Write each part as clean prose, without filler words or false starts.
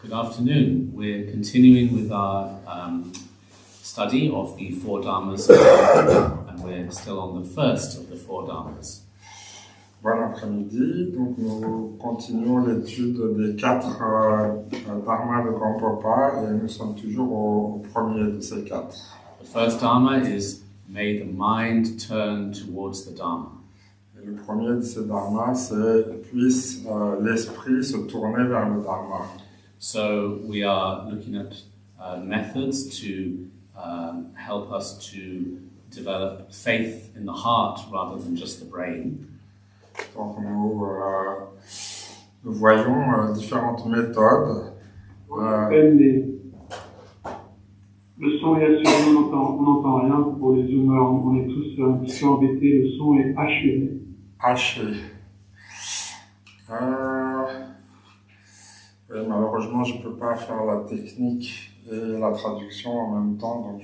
Good afternoon. We're continuing with our study of the four dharmas, and we're still on the first of the four dharmas. Bon après-midi, donc nous continuons l'étude des quatre dharmas de Grand Papa et nous sommes toujours au premier de ces quatre. The first dharma is may the mind turn towards the dharma. Et le premier de ces dharmas, c'est puisse l'esprit se tourner vers le dharma. So we are looking at methods to help us to develop faith in the heart rather than just the brain. Donc nous voyons différentes méthodes. Le son est assuré, on n'entend rien pour les zoomers, on est tous un petit peu embêtés, le son est haché. Haché. Oui, malheureusement, je ne peux pas faire la technique et la traduction en même temps, donc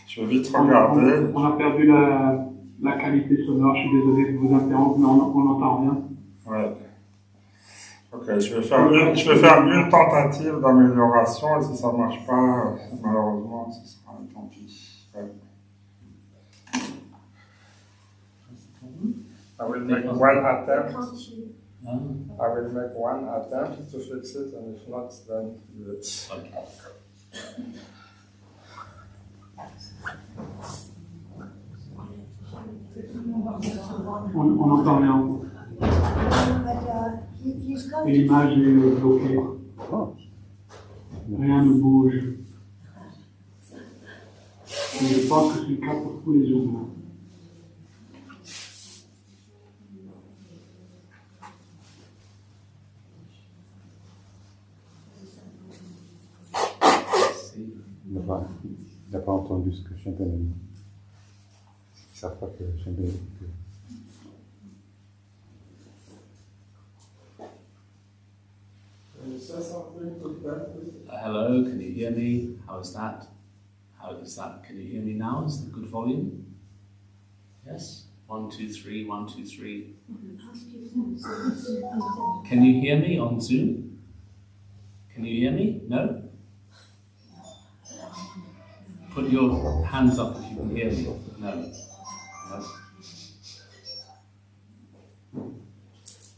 je vais vite regarder. On a perdu la qualité sonore, je suis désolé de vous interrompre, mais on n'entend rien. Ouais. Ok, je vais faire une tentative d'amélioration, et si ça ne marche pas, malheureusement, ce sera tant pis. Ouais. I will make one attempt. I will make one attempt to fix it, and if not, then it's okay. On n'entend rien. Et l'image est bloquée. Rien ne bouge. Et je pense que c'est le cas pour tous les zoomers. Il n'a pas entendu ce que Champagne a dit. Ils ne savent pas que Champagne a dit. Hello, can you hear me? How is that? Can you hear me now? Is that good volume? Yes? 1, 2, 3, 1, 2, 3. Can you hear me on Zoom? Can you hear me? No? Put your hands up if you can hear me. No. No.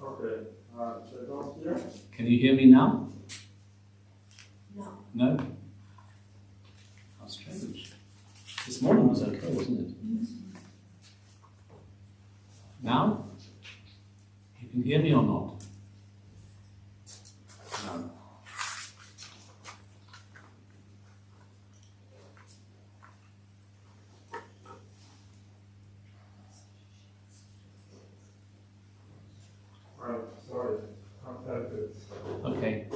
Okay. I don't hear. Can you hear me now? No. No? How strange. This morning was okay, wasn't it? Now? You can hear me or not? No. Sorry, can't help it. Okay.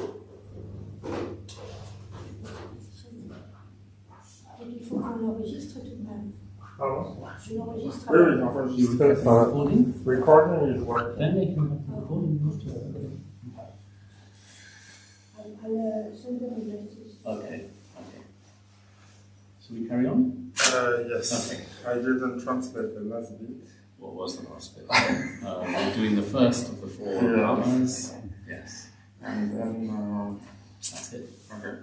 Il faut qu'on l'enregistre tout de même. Pardon? Je l'enregistre. Oui, enregistré. Recording? Recording is working. Then they can have the recording after. I'll send them a message. Okay. So we carry on? Yes. Okay. I didn't translate the last bit. What was the last bit? We're doing the first of the four Yeah. dharmas. Yes. And then, That's it. okay.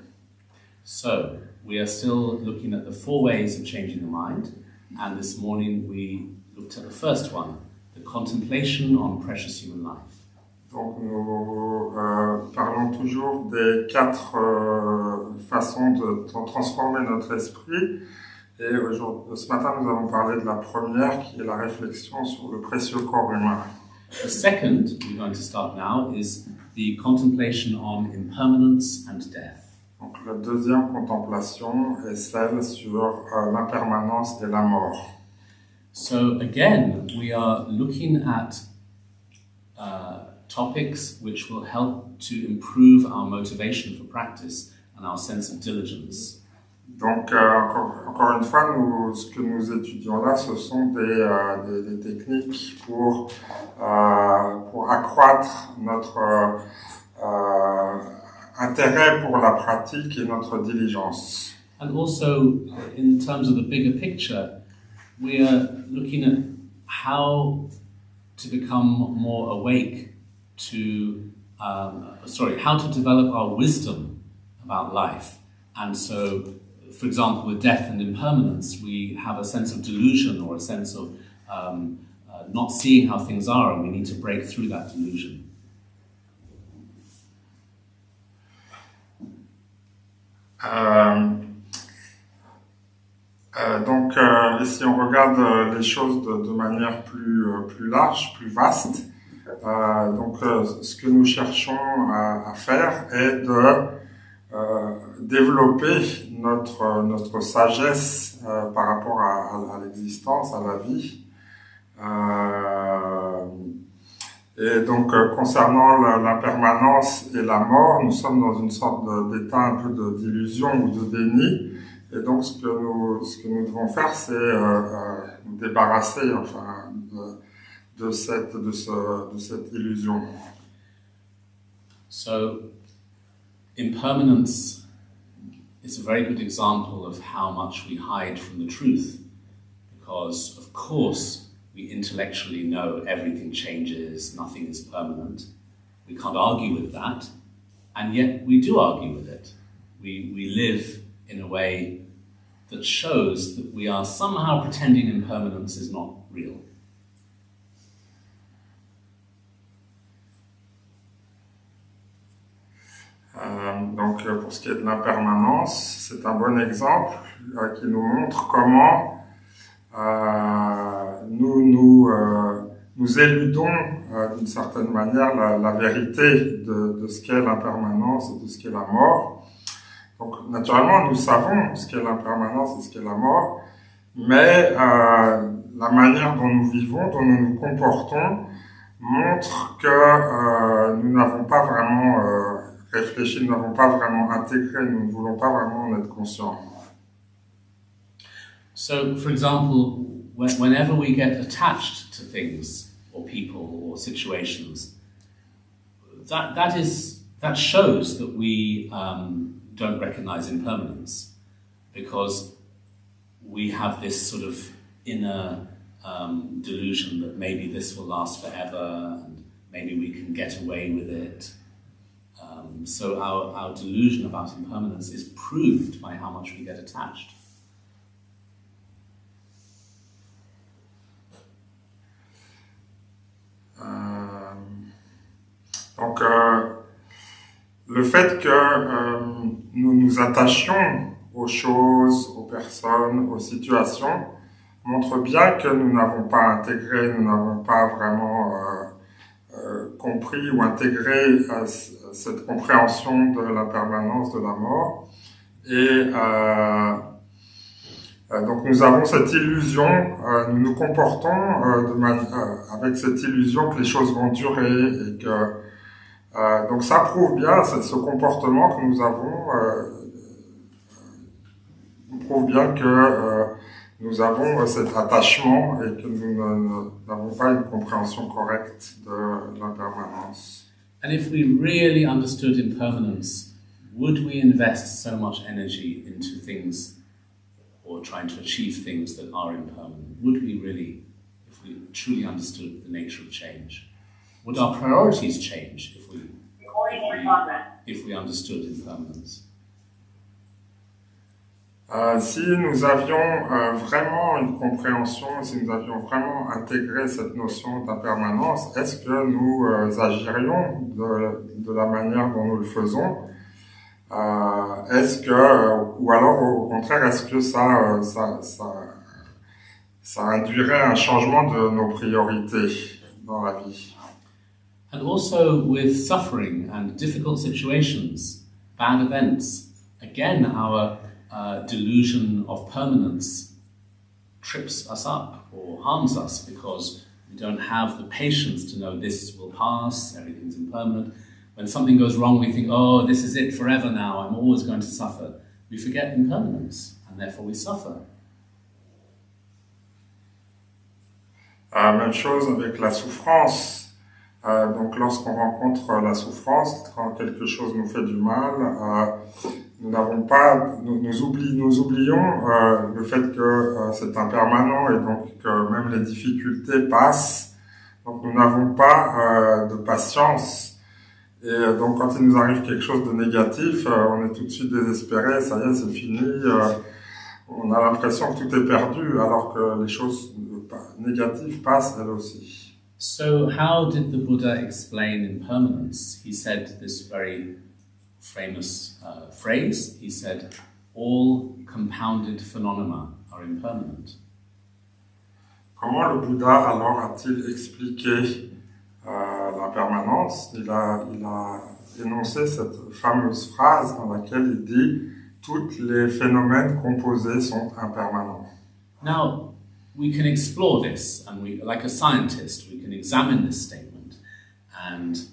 So, we are still looking at the four ways of changing the mind, and this morning we looked at the first one, the contemplation on precious human life. Donc nous parlons toujours des quatre façons de transformer notre esprit. Et ce matin, nous allons parler de la première, qui est la réflexion sur le précieux corps humain. The second we're going to start now is the contemplation on impermanence and death. Donc la deuxième contemplation est celle sur l'impermanence et la mort. So again, we are looking at topics which will help to improve our motivation for practice and our sense of diligence. Donc encore une fois, ce que nous étudions là, ce sont des techniques pour accroître notre intérêt pour la pratique et notre diligence. And also, in terms of the bigger picture, we are looking at how to become more awake to how to develop our wisdom about life. And so, for example, with death and impermanence, we have a sense of delusion or a sense of not seeing how things are, and we need to break through that delusion. Donc, si on regarde les choses de manière plus large, plus vaste, donc ce que nous cherchons à faire est de développer notre sagesse par rapport à l'existence, à la vie. Et donc, concernant l'impermanence et la mort, nous sommes dans une sorte d'état un peu d'illusion ou de déni. Et donc, ce que nous devons faire, c'est nous débarrasser, enfin, de cette illusion. So, impermanence is a very good example of how much we hide from the truth, because, of course, we intellectually know everything changes, nothing is permanent. We can't argue with that, and yet we do argue with it. We live in a way that shows that we are somehow pretending impermanence is not real. Donc, pour ce qui est de l'impermanence, c'est un bon exemple qui nous montre comment nous éludons d'une certaine manière la vérité de ce qu'est l'impermanence et de ce qu'est la mort. Donc, naturellement, nous savons ce qu'est l'impermanence et ce qu'est la mort, mais la manière dont nous vivons, dont nous nous comportons, montre que nous n'avons pas vraiment réfléchi, nous n'avons pas vraiment intégré, nous ne voulons pas vraiment en être conscients. So, for example, whenever we get attached to things or people or situations, that shows that we don't recognize impermanence, because we have this sort of inner delusion that maybe this will last forever and maybe we can get away with it. So our delusion about impermanence is proved by how much we get attached. Donc, le fait que nous nous attachions aux choses, aux personnes, aux situations, montre bien que nous n'avons pas intégré, nous n'avons pas vraiment compris ou intégré cette compréhension de l'impermanence de la mort. Et donc nous avons cette illusion, nous nous comportons avec cette illusion que les choses vont durer et que donc ça prouve bien, ce comportement que nous avons prouve bien que nous avons cet attachement et que nous n'avons pas une compréhension correcte de l'impermanence. And if we really understood impermanence, would we invest so much energy into things or trying to achieve things that are impermanent? Would we really, if we truly understood the nature of change? Would our priorities change if we understood impermanence? Si nous avions vraiment une compréhension, si nous avions vraiment intégré cette notion d'impermanence, est-ce que nous agirions de la manière dont nous le faisons? Est-ce que, ou alors au contraire, est-ce que ça induirait un changement de nos priorités dans la vie? And also with suffering and difficult situations, bad events, again our delusion of permanence trips us up or harms us because we don't have the patience to know this will pass, everything's impermanent. When something goes wrong, we think, oh, this is it forever now, I'm always going to suffer. We forget impermanence, and therefore we suffer. Même chose avec la souffrance. Donc lorsqu'on rencontre la souffrance, quand quelque chose nous fait du mal, nous oublions le fait que c'est impermanent et donc que même les difficultés passent. Donc nous n'avons pas de patience Et donc quand il nous arrive quelque chose de négatif, on est tout de suite désespéré, ça y est, c'est fini, on a l'impression que tout est perdu, alors que les choses négatives passent elles aussi. So how did the Buddha explain impermanence? He said this very famous phrase. He said, all compounded phenomena are impermanent. Comment le Bouddha alors a-t-il expliqué la permanence? Il a énoncé cette fameuse phrase dans laquelle il dit « Tous les phénomènes composés sont impermanents ». Now, we can explore this, and we, like a scientist, we can examine this statement, and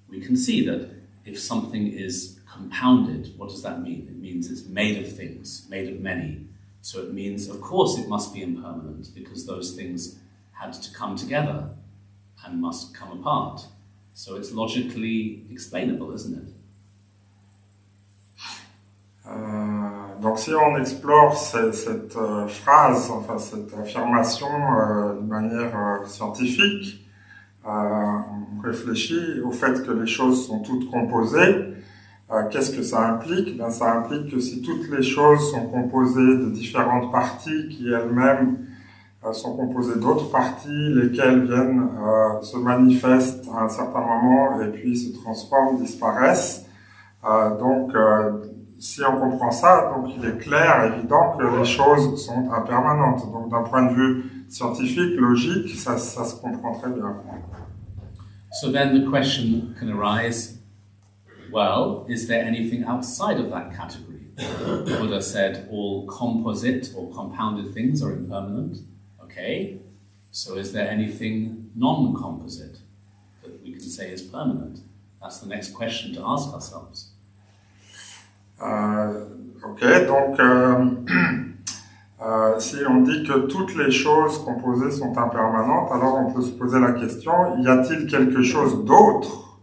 we can see that if something is compounded, what does that mean? It means it's made of things, made of many. So it means, of course, it must be impermanent, because those things had to come together and must come apart. So it's logically explainable, isn't it? Donc si on explore cette phrase, enfin cette affirmation de manière scientifique, on réfléchit au fait que les choses sont toutes composées. Qu'est-ce que ça implique? Ben, ça implique que si toutes les choses sont composées de différentes parties qui elles-mêmes sont composées d'autres parties, lesquelles viennent se manifestent à un certain moment et puis se transforment, disparaissent. Donc si on comprend ça, donc il est clair, évident que les choses sont impermanentes. Donc d'un point de vue scientifique, logique, ça se comprend très bien. So then the question can arise, well, is there anything outside of that category? Buddha said all composite or compounded things are impermanent. Okay, so is there anything non-composite that we can say is permanent? That's the next question to ask ourselves. Ok, donc si on dit que toutes les choses composées sont impermanentes, alors on peut se poser la question, y a-t-il quelque chose d'autre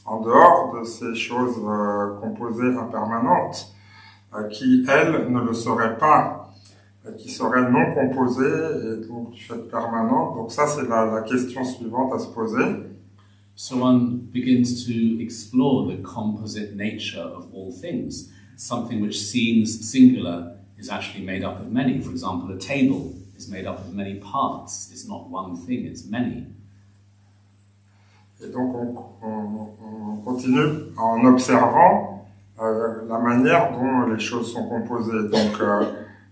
en dehors de ces choses composées impermanentes qui, elles, ne le seraient pas, qui seraient non composées et donc du fait permanent? Donc ça, c'est la question suivante à se poser. So one begins to explore the composite nature of all things. Something which seems singular is actually made up of many. For example, a table is made up of many parts. It's not one thing, it's many. Et donc on continue en observant la manière dont les choses sont composées. Donc,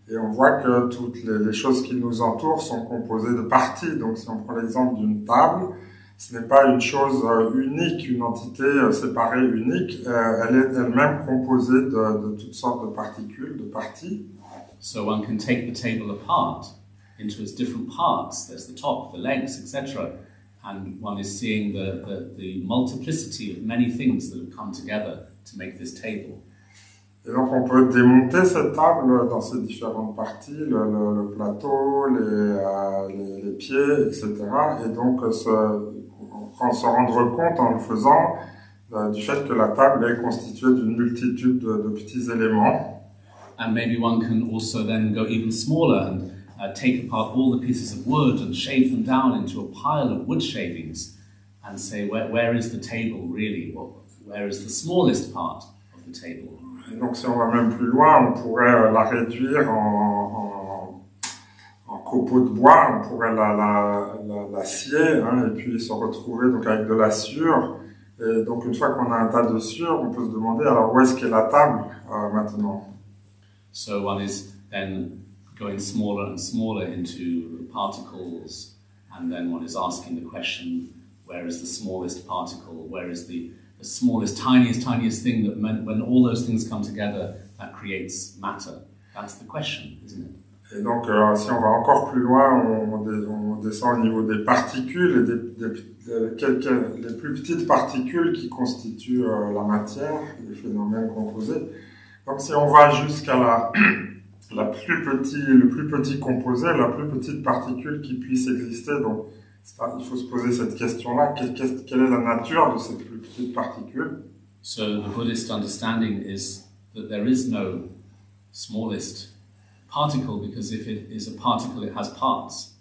et on voit que toutes les choses qui nous entourent sont composées de parties. Donc si on prend l'exemple d'une table, ce n'est pas une chose unique, une entité séparée unique, elle est elle-même composée de toutes sortes de particules, de parties. So one can take the table apart into its different parts. There's the top, the legs, etc. And one is seeing the multiplicity of many things that have come together to make this table. Et donc on peut démonter cette table dans ses différentes parties, le plateau, les pieds, etc. Et donc se rendre compte en le faisant du fait que la table est constituée d'une multitude de petits éléments. And maybe one can also then go even smaller and take apart all the pieces of wood and shave them down into a pile of wood shavings and say, where is the table really? Where is the smallest part of the table? Et donc si on va même plus loin, on pourrait la réduire en copeaux de bois, on pourrait la scier et puis se retrouver donc avec de la sciure. Et donc une fois qu'on a un tas de sciure, on peut se demander alors où est-ce qu'est la table maintenant? So one is then going smaller and smaller into the particles, and then one is asking the question, where is the smallest particle? Where is the smallest, tiniest thing that when all those things come together, that creates matter? That's the question, isn't it? Et donc, si on va encore plus loin, on descend au niveau des particules, et les plus petites particules qui constituent la matière, les phénomènes composés. Donc, si on va jusqu'à le plus petit composé, la plus petite particule qui puisse exister, donc il faut se poser cette question-là, quelle est la nature de cette plus petite particule? So the Buddhist understanding is that there is no smallest particle, because if it is a particle, it has parts.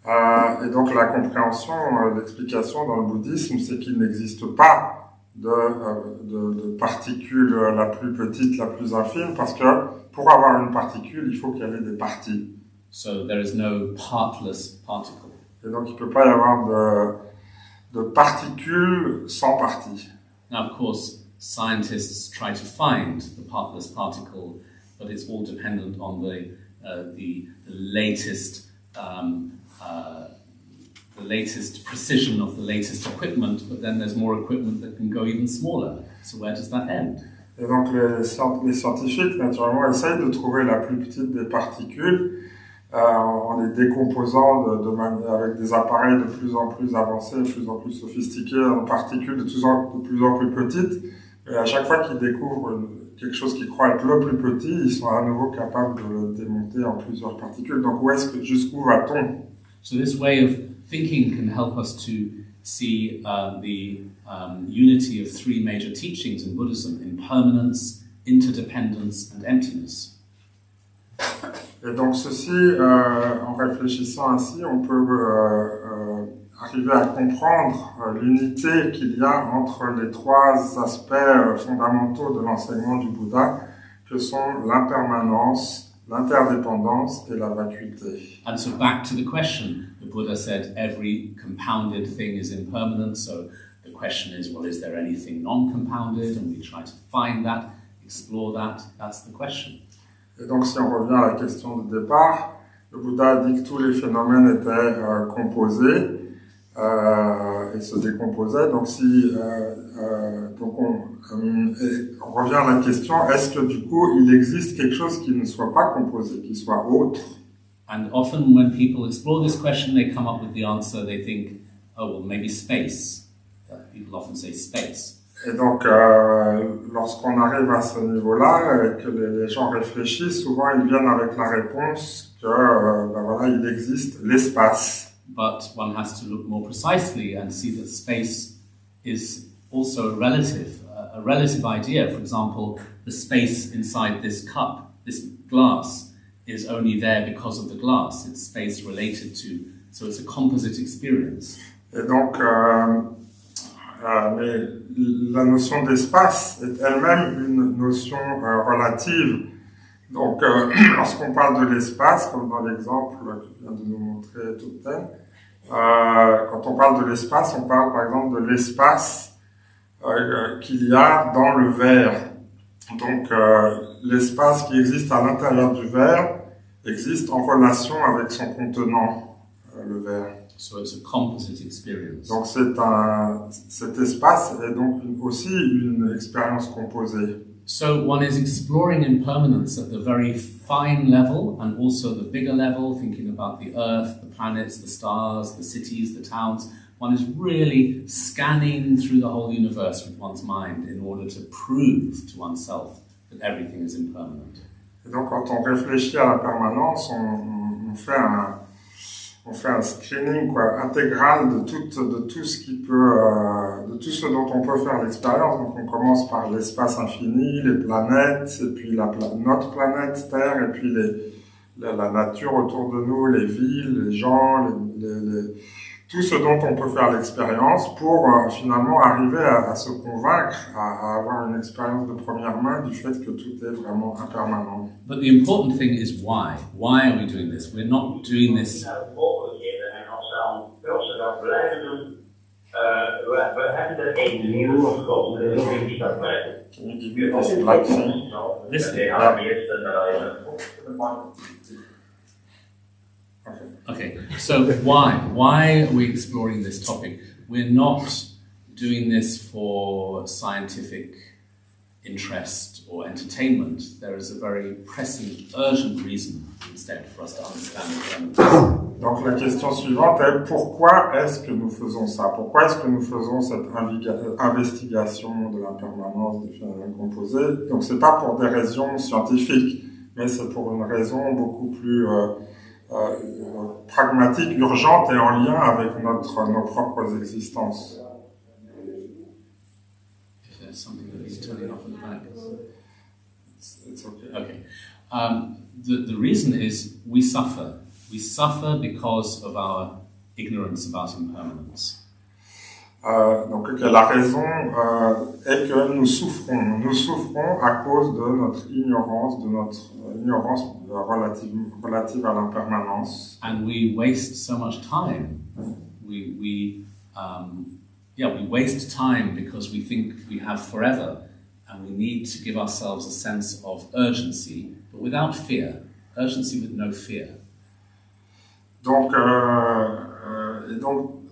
Et donc la compréhension, l'explication dans le bouddhisme, c'est qu'il n'existe pas de particules la plus petite, la plus infime, parce que pour avoir une particule, il faut qu'elle ait des parties. So there is no partless particle. Et donc, il ne peut pas y avoir de particules sans parties. Now, of course, scientists try to find the partless particle, but it's all dependent on the latest precision of the latest equipment. But then there's more equipment that can go even smaller. So where does that end? Et donc, les scientifiques, naturellement, essayent de trouver la plus petite des particules en les décomposant avec des appareils de plus en plus avancés, de plus en plus sophistiqués, en particules de plus en plus petites. Et à chaque fois qu'ils découvrent quelque chose qu'ils croient être le plus petit, ils sont à nouveau capables de le démonter en plusieurs particules. Donc, jusqu'où va-t-on? So this way of thinking can help us to see the unity of three major teachings in Buddhism: impermanence, interdependence, and emptiness. Et donc ceci, en réfléchissant ainsi, on peut arriver à comprendre l'unité qu'il y a entre les trois aspects fondamentaux de l'enseignement du Bouddha, que sont l'impermanence, l'interdépendance et la vacuité. And so back to the question, the Buddha said every compounded thing is impermanent, so the question is, well, is there anything non-compounded? And we try to find that, explore that, that's the question. Et donc, si on revient à la question de départ, le Bouddha a dit que tous les phénomènes étaient composés et se décomposaient. Donc, on revient à la question, est-ce que du coup, il existe quelque chose qui ne soit pas composé, qui soit autre? And often when people explore this question, they come up with the answer, they think, oh, well, maybe space. People often say space. Et donc, lorsqu'on arrive à ce niveau-là et que les gens réfléchissent, souvent ils viennent avec la réponse que, voilà, il existe l'espace. But one has to look more precisely and see that space is also a relative idea. For example, the space inside this cup, this glass, is only there because of the glass. It's space related to, so it's a composite experience. Et donc, mais la notion d'espace est elle-même une notion relative. Donc, lorsqu'on parle de l'espace, comme dans l'exemple que vient de nous montrer Tupten, quand on parle de l'espace, on parle par exemple de l'espace qu'il y a dans le verre. Donc, l'espace qui existe à l'intérieur du verre existe en relation avec son contenant, le verre. So it's a composite experience. Donc cet espace est donc aussi une expérience composée. So one is exploring impermanence at the very fine level and also the bigger level, thinking about the earth, the planets, the stars, the cities, the towns. One is really scanning through the whole universe with one's mind in order to prove to oneself that everything is impermanent. Et donc quand on réfléchit à la permanence, on fait un screening intégral de tout ce qui peut, de tout ce dont on peut faire l'expérience. Donc on commence par l'espace infini, les planètes, et puis notre planète Terre, et puis la nature autour de nous, les villes, les gens, tout ce dont on peut faire l'expérience pour finalement arriver à se convaincre, à avoir une expérience de première main du fait que tout est vraiment impermanent. But the important thing is why. Why are we doing this? We're not doing this. Can you give me this black thing? This thing. Okay, so why are we exploring this topic? We're not doing this for scientific interest or entertainment. There is a very pressing, urgent reason instead for us to understand it. Donc la question suivante est pourquoi est-ce que nous faisons ça? Pourquoi est-ce que nous faisons cette investigation de l'impermanence des phénomènes composés? Donc c'est pas pour des raisons scientifiques, mais c'est pour une raison beaucoup plus pragmatique, urgente et en lien avec nos propres existences. If there's something that is turning off in the back. It's okay. Okay. The reason is we suffer. We suffer because of our ignorance about impermanence. Donc la raison est que nous souffrons. Nous souffrons à cause de notre ignorance relative à l'impermanence. And we waste so much time. We waste time because we think we have forever, and we need to give ourselves a sense of urgency, but without fear. Urgency with no fear. Donc,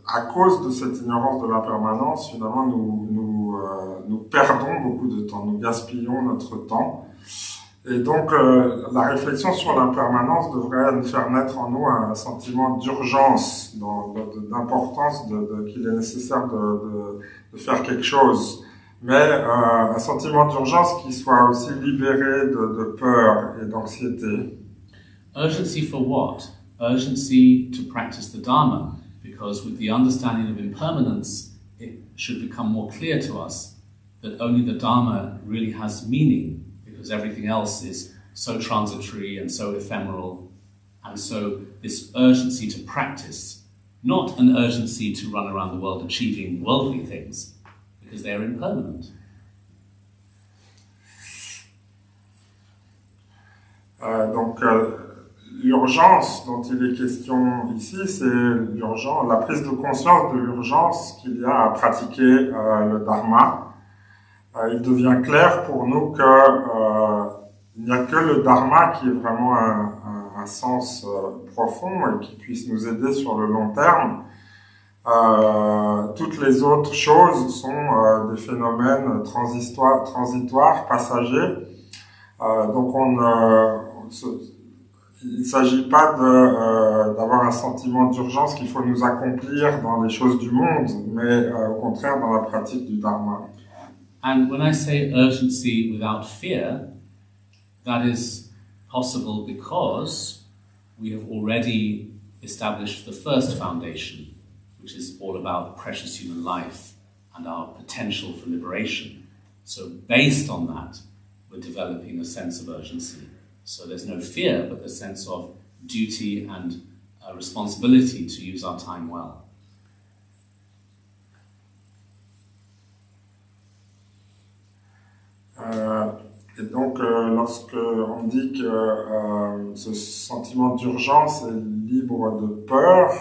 à cause de cette ignorance de l'impermanence, finalement, nous perdons beaucoup de temps, nous gaspillons notre temps. Et donc, la réflexion sur l'impermanence devrait nous faire naître en nous un sentiment d'urgence, d'importance, qu'il est nécessaire de faire quelque chose. Mais un sentiment d'urgence qui soit aussi libéré de peur et d'anxiété. Urgency for what? Urgency to practice the Dharma, because with the understanding of impermanence, it should become more clear to us that only the Dharma really has meaning, because everything else is so transitory and so ephemeral. And so this urgency to practice, not an urgency to run around the world achieving worldly things, because they're impermanent. L'urgence dont il est question ici, c'est la prise de conscience de l'urgence qu'il y a à pratiquer le Dharma. Il devient clair pour nous il n'y a que le Dharma qui est vraiment un sens profond et qui puisse nous aider sur le long terme. Toutes les autres choses sont des phénomènes transitoires, passagers. Donc il ne s'agit pas d'avoir un sentiment d'urgence qu'il faut nous accomplir dans les choses du monde, mais au contraire dans la pratique du Dharma. And when I say urgency without fear, that is possible because we have already established the first foundation, which is all about precious human life and our potential for liberation. So based on that, we're developing a sense of urgency. So there's no fear, but the sense of duty and responsibility to use our time well. Et donc, lorsque on dit que ce sentiment d'urgence est libre de peur,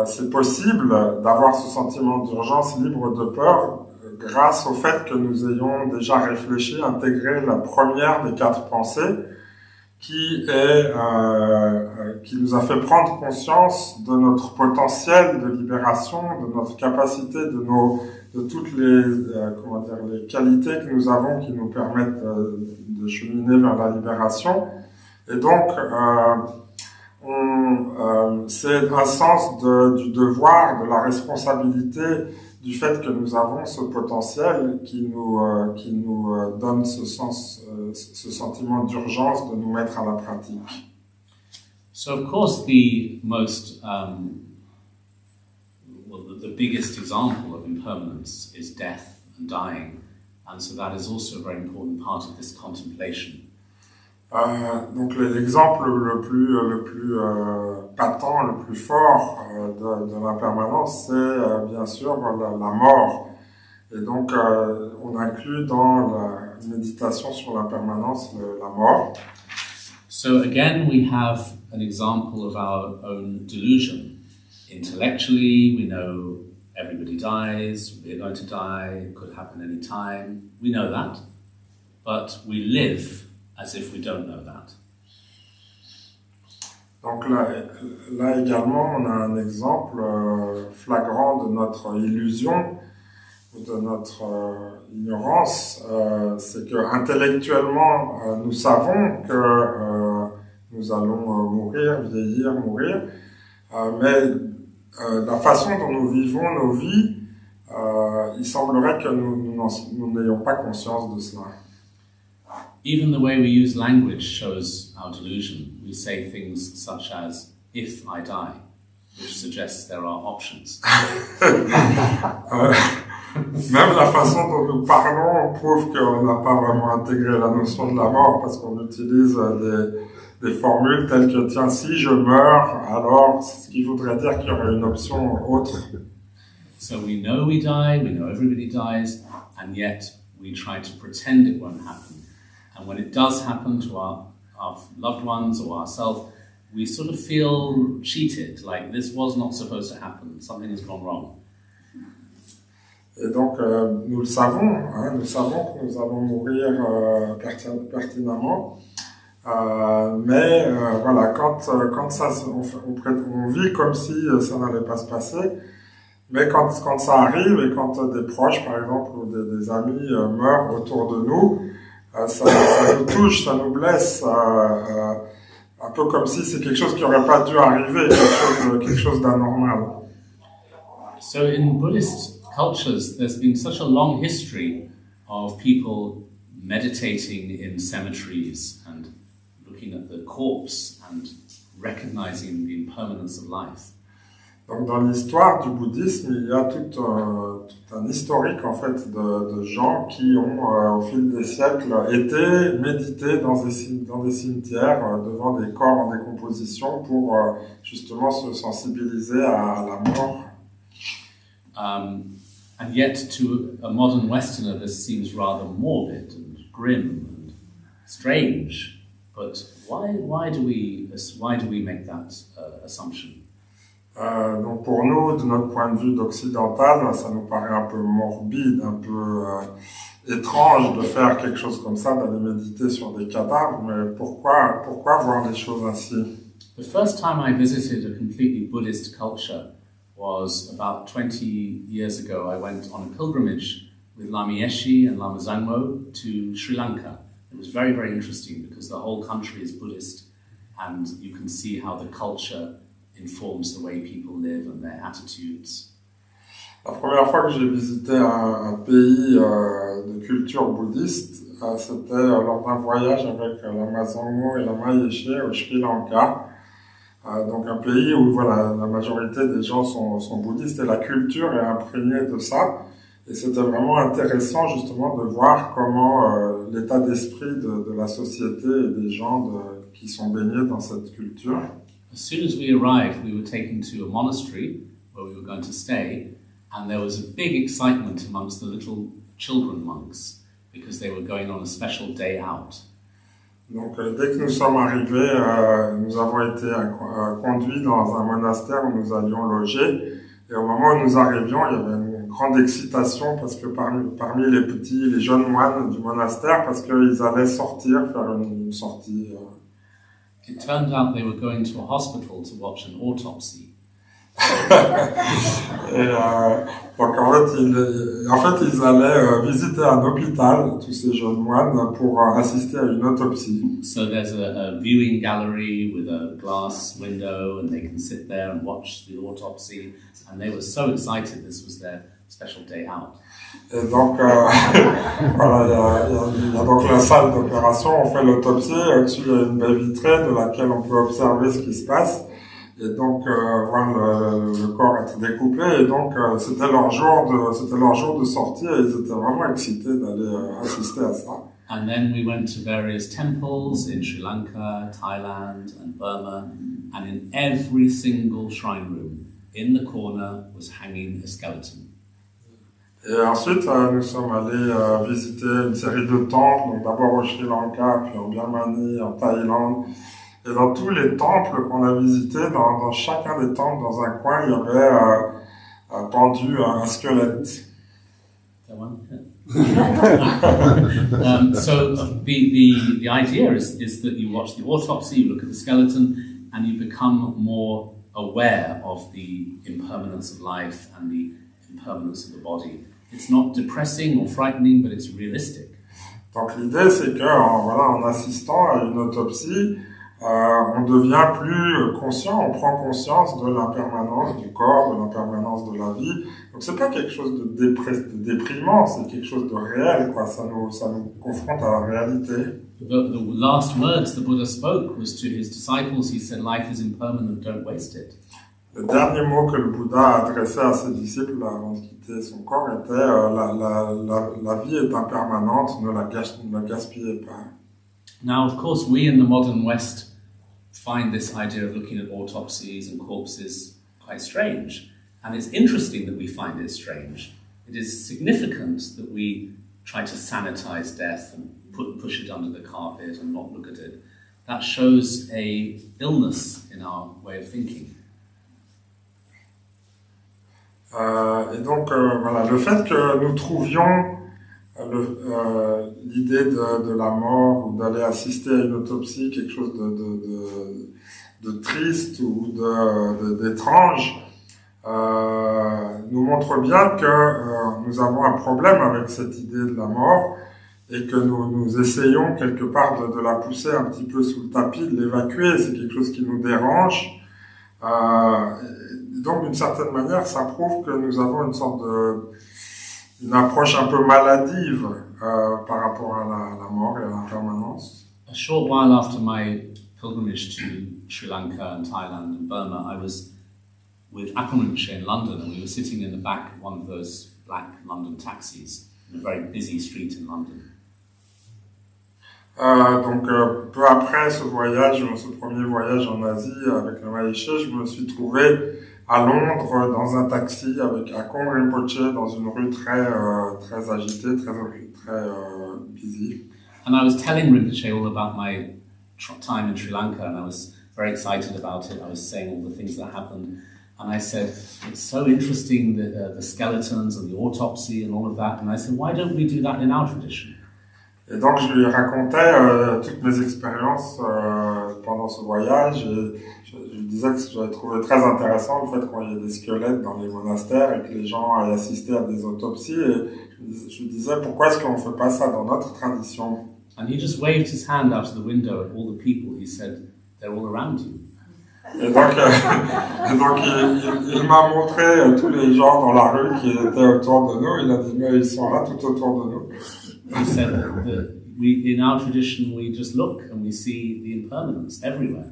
c'est possible d'avoir ce sentiment d'urgence libre de peur grâce au fait que nous ayons déjà réfléchi, intégré la première des 4 pensées qui nous a fait prendre conscience de notre potentiel de libération, de notre capacité, de toutes les qualités que nous avons qui nous permettent de cheminer vers la libération. Et donc, c'est un sens du devoir, de la responsabilité, du fait que nous avons ce potentiel qui nous donne ce sentiment d'urgence de nous mettre à la pratique. So of course the most, the biggest example of impermanence is death and dying, and so that is also a very important part of this contemplation. Donc l'exemple le plus patent, le plus fort de l'impermanence, c'est bien sûr la mort. Et donc on inclut dans la méditation sur l'impermanence la mort. So again we have an example of our own delusion. Intellectually we know everybody dies, we're going to die, it could happen any time, we know that, but we live as if we don't know that. Donc là également, on a un exemple flagrant de notre illusion ou de notre ignorance. C'est que intellectuellement, nous savons que nous allons mourir, vieillir, mourir, mais la façon dont nous vivons nos vies, il semblerait que nous n'ayons pas conscience de cela. Even the way we use language shows our delusion. We say things such as, if I die, which suggests there are options. Même la façon dont nous parlons prouve qu'on n'a pas vraiment intégré la notion de la mort, parce qu'on utilise des formules telles que tiens, si je meurs, alors ce qui voudrait dire qu'il y aurait une option autre. So we know we die, we know everybody dies, and yet we try to pretend it won't happen. And when it does happen to our loved ones or ourselves, we sort of feel cheated, like this was not supposed to happen, something has gone wrong. Et donc, nous le savons, hein, nous savons que nous allons mourir pertinemment. Mais voilà, quand ça, on vit comme si ça n'allait pas se passer, mais quand ça arrive et quand des proches, par exemple, ou des amis meurent autour de nous, ça nous touche, ça nous blesse, un peu comme si c'est quelque chose qui n'aurait pas dû arriver, quelque chose d'anormal. So in Buddhist cultures, there's been such a long history of people meditating in cemeteries and looking at the corpse and recognizing the impermanence of life. Donc dans l'histoire du bouddhisme, il y a tout un historique en fait de gens qui ont au fil des siècles été médités dans des cimetières devant des corps en décomposition pour justement se sensibiliser à la mort. And yet to a modern Westerner this seems rather morbid and grim and strange. But why do we make that assumption? Donc pour nous, de notre point de vue d'occidental, ça nous paraît un peu morbide, un peu étrange de faire quelque chose comme ça, d'aller méditer sur des cadavres, mais pourquoi voir les choses ainsi? The first time I visited a completely Buddhist culture was about 20 years ago. I went on a pilgrimage with Lama Yeshe and Lama Zangmo to Sri Lanka. It was very, very interesting because the whole country is Buddhist and you can see how the culture informs the way people live and their attitudes. La première fois que j'ai visité un pays de culture bouddhiste, c'était lors d'un voyage avec Lama Zangmo et Lama Yeshe au Sri Lanka. Donc un pays où voilà, la majorité des gens sont bouddhistes et la culture est imprégnée de ça. Et c'était vraiment intéressant justement de voir comment l'état d'esprit de la société et des gens qui sont baignés dans cette culture. As soon as we arrived, we were taken to a monastery where we were going to stay, and there was a big excitement amongst the little children monks because they were going on a special day out. Donc dès que nous sommes arrivés, nous avons été conduits dans un monastère où nous allions loger. Et au moment où nous arrivions, il y avait une grande excitation parce que parmi les jeunes moines du monastère, parce qu'ils allaient sortir, faire une sortie. It turned out they were going to a hospital to watch an autopsy. Et donc en fait, ils allaient visiter un hôpital, tous ces jeunes moines, pour assister à une autopsie. So there's a viewing gallery with a glass window, and they can sit there and watch the autopsy. And they were so excited. This was their special day out. Et donc, voilà, il y a donc la salle d'opération, on fait l'autopsie, au-dessus il y a une baie vitrée de laquelle on peut observer ce qui se passe, et donc voir le corps être découpé, et donc c'était leur jour de sortie, et ils étaient vraiment excités d'aller assister à ça. And then we went to various temples in Sri Lanka, Thailand and Burma, and in every single shrine room, in the corner was hanging a skeleton. Et ensuite, nous sommes allés visiter une série de temples, donc d'abord au Sri Lanka, puis en Birmanie, en Thaïlande. Et dans tous les temples qu'on a visités, dans chacun des temples, dans un coin, il y avait pendu un squelette. That one? So the idea is that you watch the autopsy, you look at the skeleton, and you become more aware of the impermanence of life and the impermanence of the body. It's not depressing or frightening, but it's realistic. Donc l'idée, c'est que en assistant à une autopsie, on devient plus conscient, on prend conscience de l'impermanence du corps, de l'impermanence de la vie. Donc c'est pas quelque chose de déprimant, c'est quelque chose de réel, quoi. Ça nous confronte à la réalité. The last words the Buddha spoke was to his disciples. He said, "Life is impermanent, don't waste it." Le dernier mot que le Bouddha a adressé à ses disciples avant de quitter son corps était la vie est impermanente, ne la gaspillez pas. Now, of course, we in the modern West find this idea of looking at autopsies and corpses quite strange. And it's interesting that we find it strange. It is significant that we try to sanitize death and push it under the carpet and not look at it. That shows a illness in our way of thinking. Et donc, voilà, le fait que nous trouvions l'idée de la mort ou d'aller assister à une autopsie quelque chose de triste ou d'étrange nous montre bien que nous avons un problème avec cette idée de la mort et que nous essayons quelque part de la pousser un petit peu sous le tapis, de l'évacuer. C'est quelque chose qui nous dérange. Donc, d'une certaine manière, ça prouve que nous avons une approche un peu maladive par rapport à la mort et à la permanence. A short while after my pilgrimage to Sri Lanka and Thailand and Burma, I was with Akamarinche in London, and we were sitting in the back of one of those black London taxis in a very busy street in London. Donc, peu après ce premier voyage en Asie avec le Maïché, je me suis trouvé à Londres dans un taxi avec Akon Rinpoche dans une rue très agitée, très busy. And I was telling Rinpoche all about my time in Sri Lanka, and I was very excited about it. I was saying all the things that happened, and I said, it's so interesting, the skeletons and the autopsy and all of that. And I said, why don't we do that in our tradition? Et donc, je lui racontais toutes mes expériences pendant ce voyage. Et je lui disais que j'avais trouvé très intéressant le fait qu'il y ait des squelettes dans les monastères et que les gens aillent assister à des autopsies. Et je lui disais, pourquoi est-ce qu'on ne fait pas ça dans notre tradition? And he just waved his hand out of the window at all the people. He said, they're all around you. Et donc il m'a montré tous les gens dans la rue qui étaient autour de nous. Il a dit, mais ils sont là tout autour de nous. He said that in our tradition, we just look and we see the impermanence everywhere.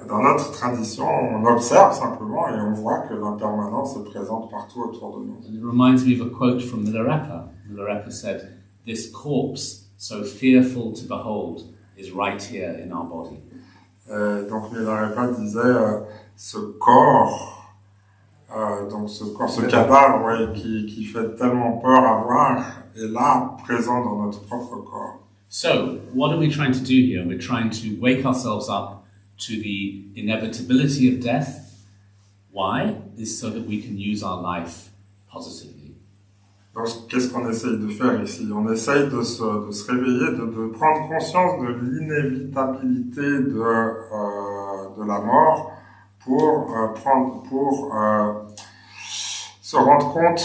Dans notre tradition, on observe simplement et on voit que l'impermanence est présente partout autour de nous. And it reminds me of a quote from Milarepa. Milarepa said, "This corpse, so fearful to behold, is right here in our body." Donc Milarepa disait, ce corps, ce cadavre, ouais, qui fait tellement peur à voir, est là, présent dans notre propre corps. So, what are we trying to do here? We're trying to wake ourselves up to the inevitability of death. Why? Is so that we can use our life positively. Donc, qu'est-ce qu'on essaye de faire ici? On essaye de se réveiller, de prendre conscience de l'inévitabilité de la mort pour se rendre compte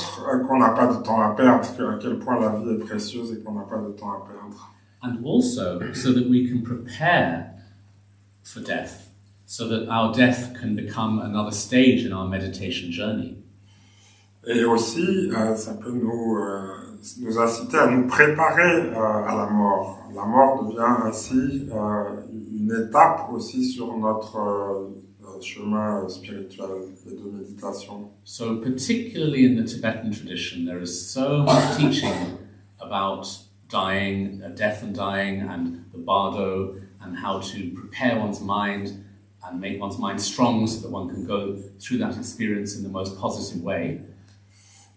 qu'on n'a pas de temps à perdre, à quel point la vie est précieuse et qu'on n'a pas de temps à perdre. And also, so that we can prepare for death, so that our death can become another stage in our meditation journey. Et aussi, ça peut nous inciter à nous préparer à la mort. La mort devient ainsi une étape aussi sur notre chemin spirituel et de méditation. So particularly in the Tibetan tradition, there is so much teaching about dying, death and dying, and the bardo, and how to prepare one's mind and make one's mind strong so that one can go through that experience in the most positive way.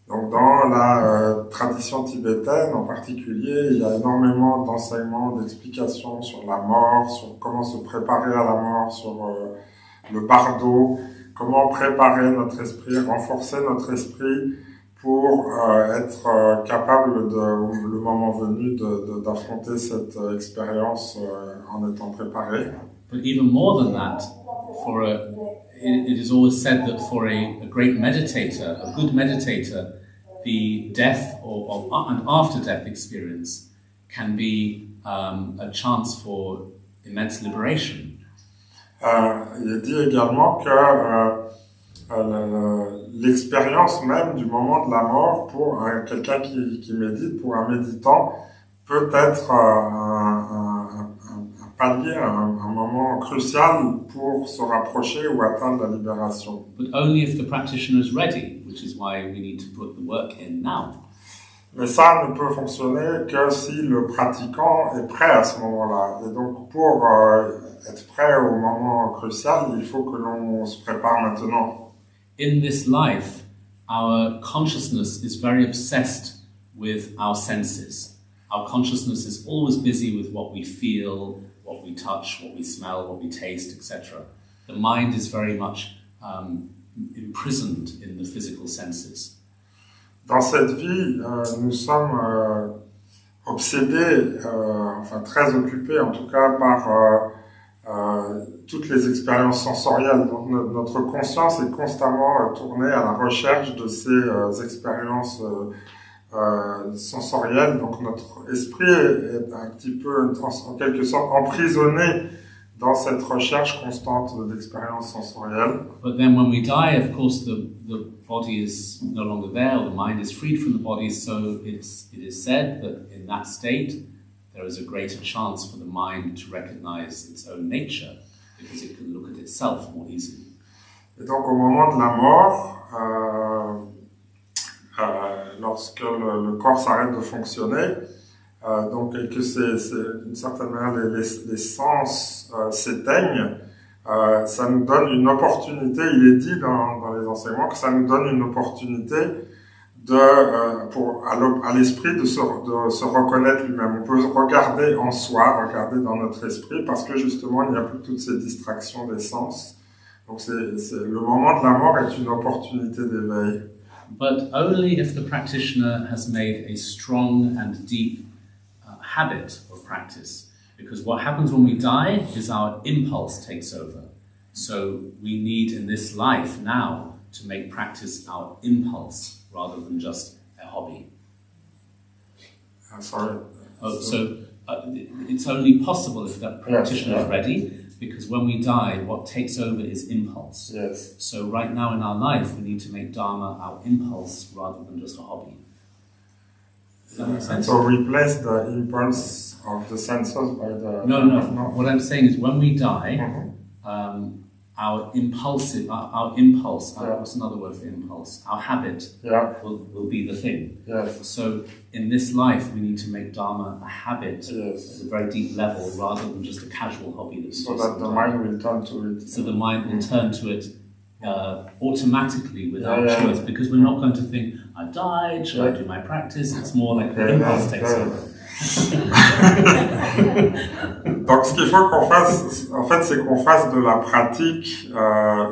Donc dans la tradition tibétaine en particulier, il y a énormément d'enseignements, d'explications sur la mort, sur comment se préparer à la mort, sur le bardo, comment préparer notre esprit, renforcer notre esprit pour être capable, le moment venu, d'affronter cette expérience en étant préparé. But even more than that, it is always said that for a great meditator, a good meditator, the death or an after-death experience can be a chance for immense liberation. Il est dit également que l'expérience même du moment de la mort pour quelqu'un qui médite, pour un méditant, peut être un palier, un moment crucial pour se rapprocher ou atteindre la libération. But only if the practitioner is ready, which is why we need to put the work in now. Mais ça ne peut fonctionner que si le pratiquant est prêt à ce moment-là. Et donc, pour être prêt au moment crucial, il faut que l'on se prépare maintenant. In this life, our consciousness is very obsessed with our senses. Our consciousness is always busy with what we feel, what we touch, what we smell, what we taste, etc. The mind is very much imprisoned in the physical senses. Dans cette vie, nous sommes obsédés, enfin très occupés en tout cas par toutes les expériences sensorielles. Donc notre conscience est constamment tournée à la recherche de ces expériences sensorielles. Donc notre esprit est un petit peu, en quelque sorte, emprisonné dans cette recherche constante d'expériences sensorielles. But then when we die, of course, the body is no longer there, or the mind is freed from the body, so it is said that in that state, there is a greater chance for the mind to recognize its own nature, because it can look at itself more easily. Et donc au moment de la mort, lorsque le corps s'arrête de fonctionner, donc et que c'est d'une certaine manière les sens s'éteignent, ça nous donne une opportunité. Il est dit dans les enseignements que ça nous donne une opportunité à l'esprit de se reconnaître lui-même. On peut regarder en soi, regarder dans notre esprit, parce que justement il n'y a plus toutes ces distractions des sens. Donc le moment de la mort est une opportunité d'éveil. But only if the practitioner has made a strong and deep habit of practice. Because what happens when we die is our impulse takes over. So we need in this life now to make practice our impulse rather than just a hobby. Sorry. It's only possible if that practitioner is ready, because when we die, what takes over is impulse. Yes. So right now in our life, we need to make Dharma our impulse rather than just a hobby. Does that make sense? So replace the impulse of the senses by the... No. What I'm saying is when we die, our impulse, what's another word for impulse? Our habit will be the thing. Yes. So in this life, we need to make Dharma a habit at a very deep level rather than just a casual hobby. So that the mind will turn to it. So the mind will turn to it automatically without choice, because we're not going to think, I died, should I do my practice? It's more like the impulse takes over. Donc ce qu'il faut qu'on fasse, en fait, c'est qu'on fasse de la pratique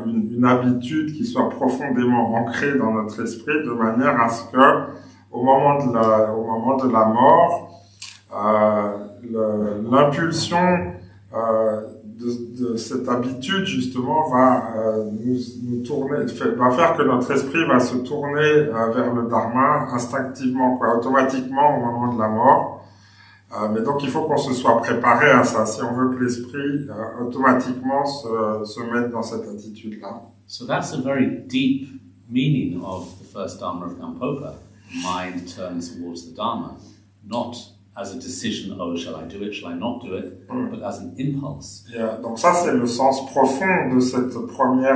une habitude qui soit profondément ancrée dans notre esprit, de manière à ce que, au moment de la mort, l'impulsion de cette habitude justement va nous tourner, va faire que notre esprit va se tourner vers le Dharma instinctivement, automatiquement au moment de la mort. Mais donc il faut qu'on se soit préparé à ça, si on veut que l'esprit automatiquement se mette dans cette attitude-là. So that's a very deep meaning of the first Dharma of Gampopa. Mind turns towards the Dharma, not as a decision, oh, shall I do it, shall I not do it, but as an impulse. Donc ça, c'est le sens profond de ce premier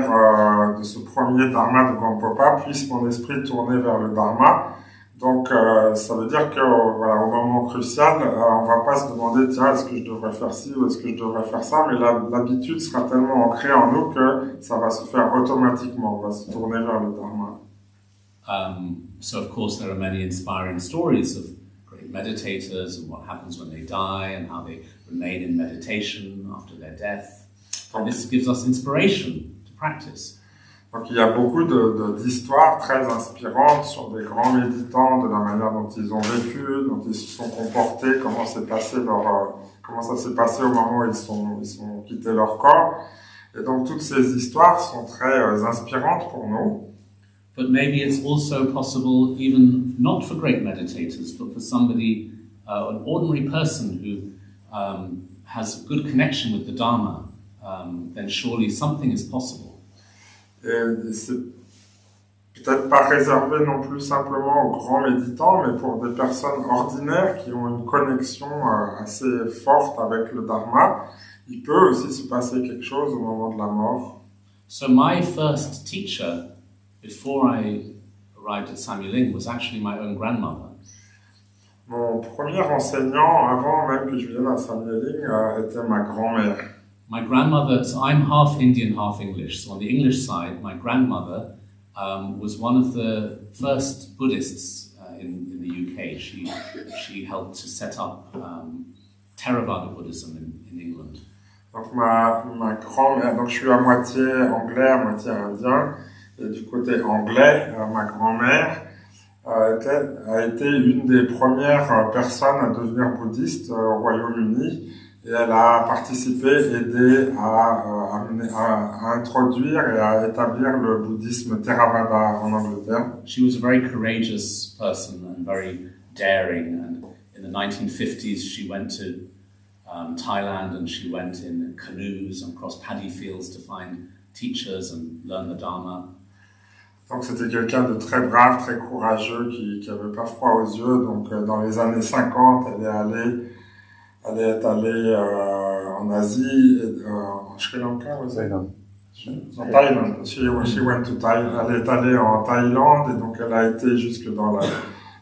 Dharma de Gampopa, puisse mon esprit tourner vers le Dharma. Donc ça veut dire que voilà, au moment crucial, on va pas se demander, tiens, est-ce que je devrais faire ci ou est-ce que je devrais faire ça, mais l'habitude sera tellement ancrée en nous que ça va se faire automatiquement, on va se tourner vers le Dharma. So of course there are many inspiring stories of great meditators and what happens when they die and how they remain in meditation after their death. And this gives us inspiration to practice. Donc il y a beaucoup d'histoires très inspirantes sur des grands méditants, de la manière dont ils ont vécu, dont ils se sont comportés, comment ça s'est passé au moment où ils ont quitté leur corps. Et donc toutes ces histoires sont très inspirantes pour nous. But maybe it's also possible, even not for great meditators, but for somebody, an ordinary person who has a good connection with the Dharma, then surely something is possible. Et c'est peut-être pas réservé non plus simplement aux grands méditants, mais pour des personnes ordinaires qui ont une connexion assez forte avec le Dharma, il peut aussi se passer quelque chose au moment de la mort. So my first teacher, before I arrived at Samye Ling, was actually my own grandmother. Mon premier enseignant, avant même que je vienne à Saint-Mieling, était ma grand-mère. My grandmother, so I'm half Indian, half English. So on the English side, my grandmother was one of the first Buddhists in the UK. She helped to set up Theravada Buddhism in England. Donc ma grand-mère, donc je suis à moitié anglais, à moitié indien, et du côté anglais, ma grand-mère a été une des premières personnes à devenir bouddhiste au Royaume-Uni, et elle a participé, aidé à introduire et à établir le bouddhisme Theravada en Angleterre. She was a very courageous person and very daring, and in the 1950s she went to Thailand, and she went in canoes and crossed paddy fields to find teachers and learn the Dharma. Donc c'était quelqu'un de très brave, très courageux, qui avait pas froid aux yeux. Donc dans les années 50, elle est allée en Asie, en Sri Lanka, en Thaïlande. She went to Thailand. Elle est allée en Thaïlande, et donc elle a été jusque dans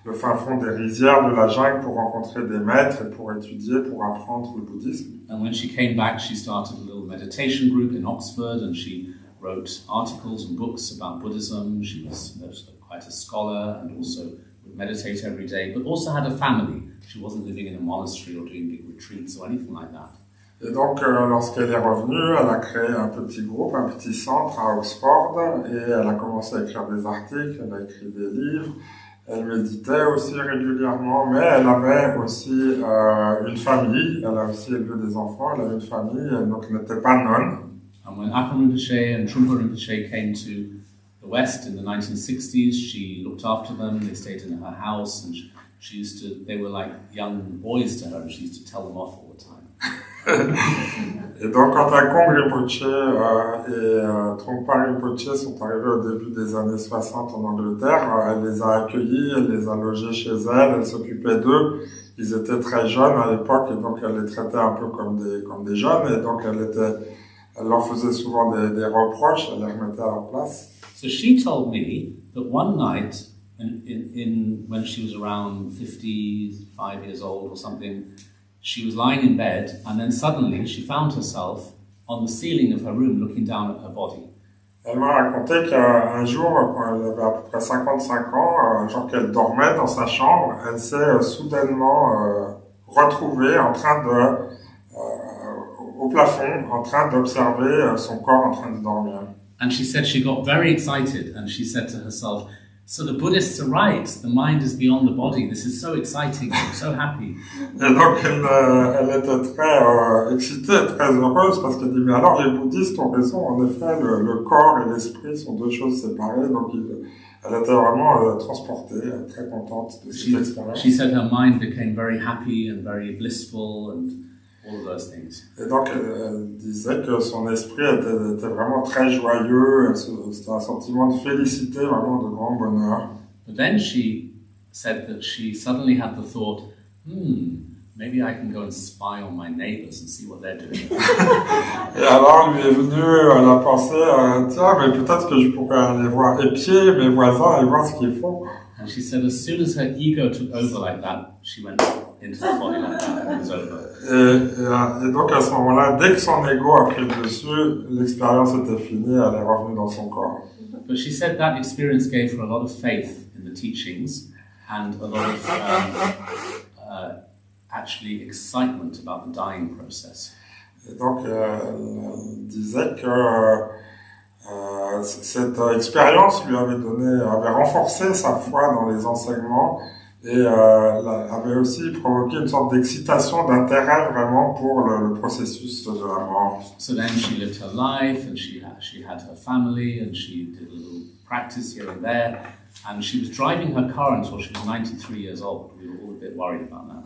le fin fond des rizières de la jungle pour rencontrer des maîtres et pour étudier, pour apprendre le bouddhisme. And when she came back, she started a little meditation group in Oxford, and she wrote articles and books about Buddhism. She was quite a scholar and also would meditate every day, but also had a family. She wasn't living in a monastery or doing big retreats or anything like that. Et donc, lorsqu'elle est revenue, elle a créé un petit groupe, un petit centre à Oxford, et elle a commencé à écrire des articles, elle a écrit des livres. Elle méditait aussi régulièrement, mais elle avait aussi une famille, elle a aussi élevé des enfants, elle avait une famille, donc elle n'était pas nonne. And when Akam Rinpoche and Trungpa Rinpoche came to the West in the 1960s, she looked after them, they stayed in her house, and they were like young boys to her, and she used to tell them off all the time. Et donc, quand Akam Rinpoche et Trungpa Rinpoche sont arrivés au début des années 60 en Angleterre, elle les a accueillis, elle les a logés chez elle s'occupait d'eux. Ils étaient très jeunes à l'époque, et donc elle les traitait un peu comme des jeunes, et donc elle leur faisait souvent des reproches, elle les remettait à leur place. So she told me that one night, when she was around 55 years old or something, she was lying in bed, and then suddenly she found herself on the ceiling of her room looking down at her body. Elle m'a raconté qu'un jour, quand elle avait à peu près 55 ans, un jour qu'elle dormait dans sa chambre, elle s'est soudainement retrouvée en train au plafond, en train d'observer son corps en train de dormir. And she said she got very excited, and she said to herself, so the Buddhists are right, the mind is beyond the body, this is so exciting, I'm so happy. Et donc elle était très excitée, très heureuse, parce qu'elle dit, mais alors les bouddhistes ont raison, en effet, le corps et l'esprit sont deux choses séparées, donc elle était vraiment transportée, très contente de cette expérience. She said her mind became very happy and very blissful and all of those things. Et donc elle disait que son esprit était vraiment très joyeux, c'était un sentiment de félicité, vraiment de grand bonheur. But then she said that she suddenly had the thought, maybe I can go and spy on my neighbors and see what they're doing. Et alors lui est venue la pensée, tiens, mais peut-être que je pourrais aller épier mes voisins et voir ce qu'ils font. And she said as soon as her ego took over like that, she went into the body like that and it was over. Et donc à ce moment-là, dès que son ego a pris le dessus, l'expérience était finie, elle est revenue dans son corps. But she said that experience gave her a lot of faith in the teachings and a lot of actually excitement about the dying process. Et donc elle disait que cette expérience lui avait renforcé sa foi dans les enseignements et avait aussi provoqué une sorte d'excitation, d'intérêt vraiment pour le processus de la mort. So then she lived her life, and she had her family, and she did a little practice here and there, and she was driving her car until she was 93 years old. We were all a bit worried about that.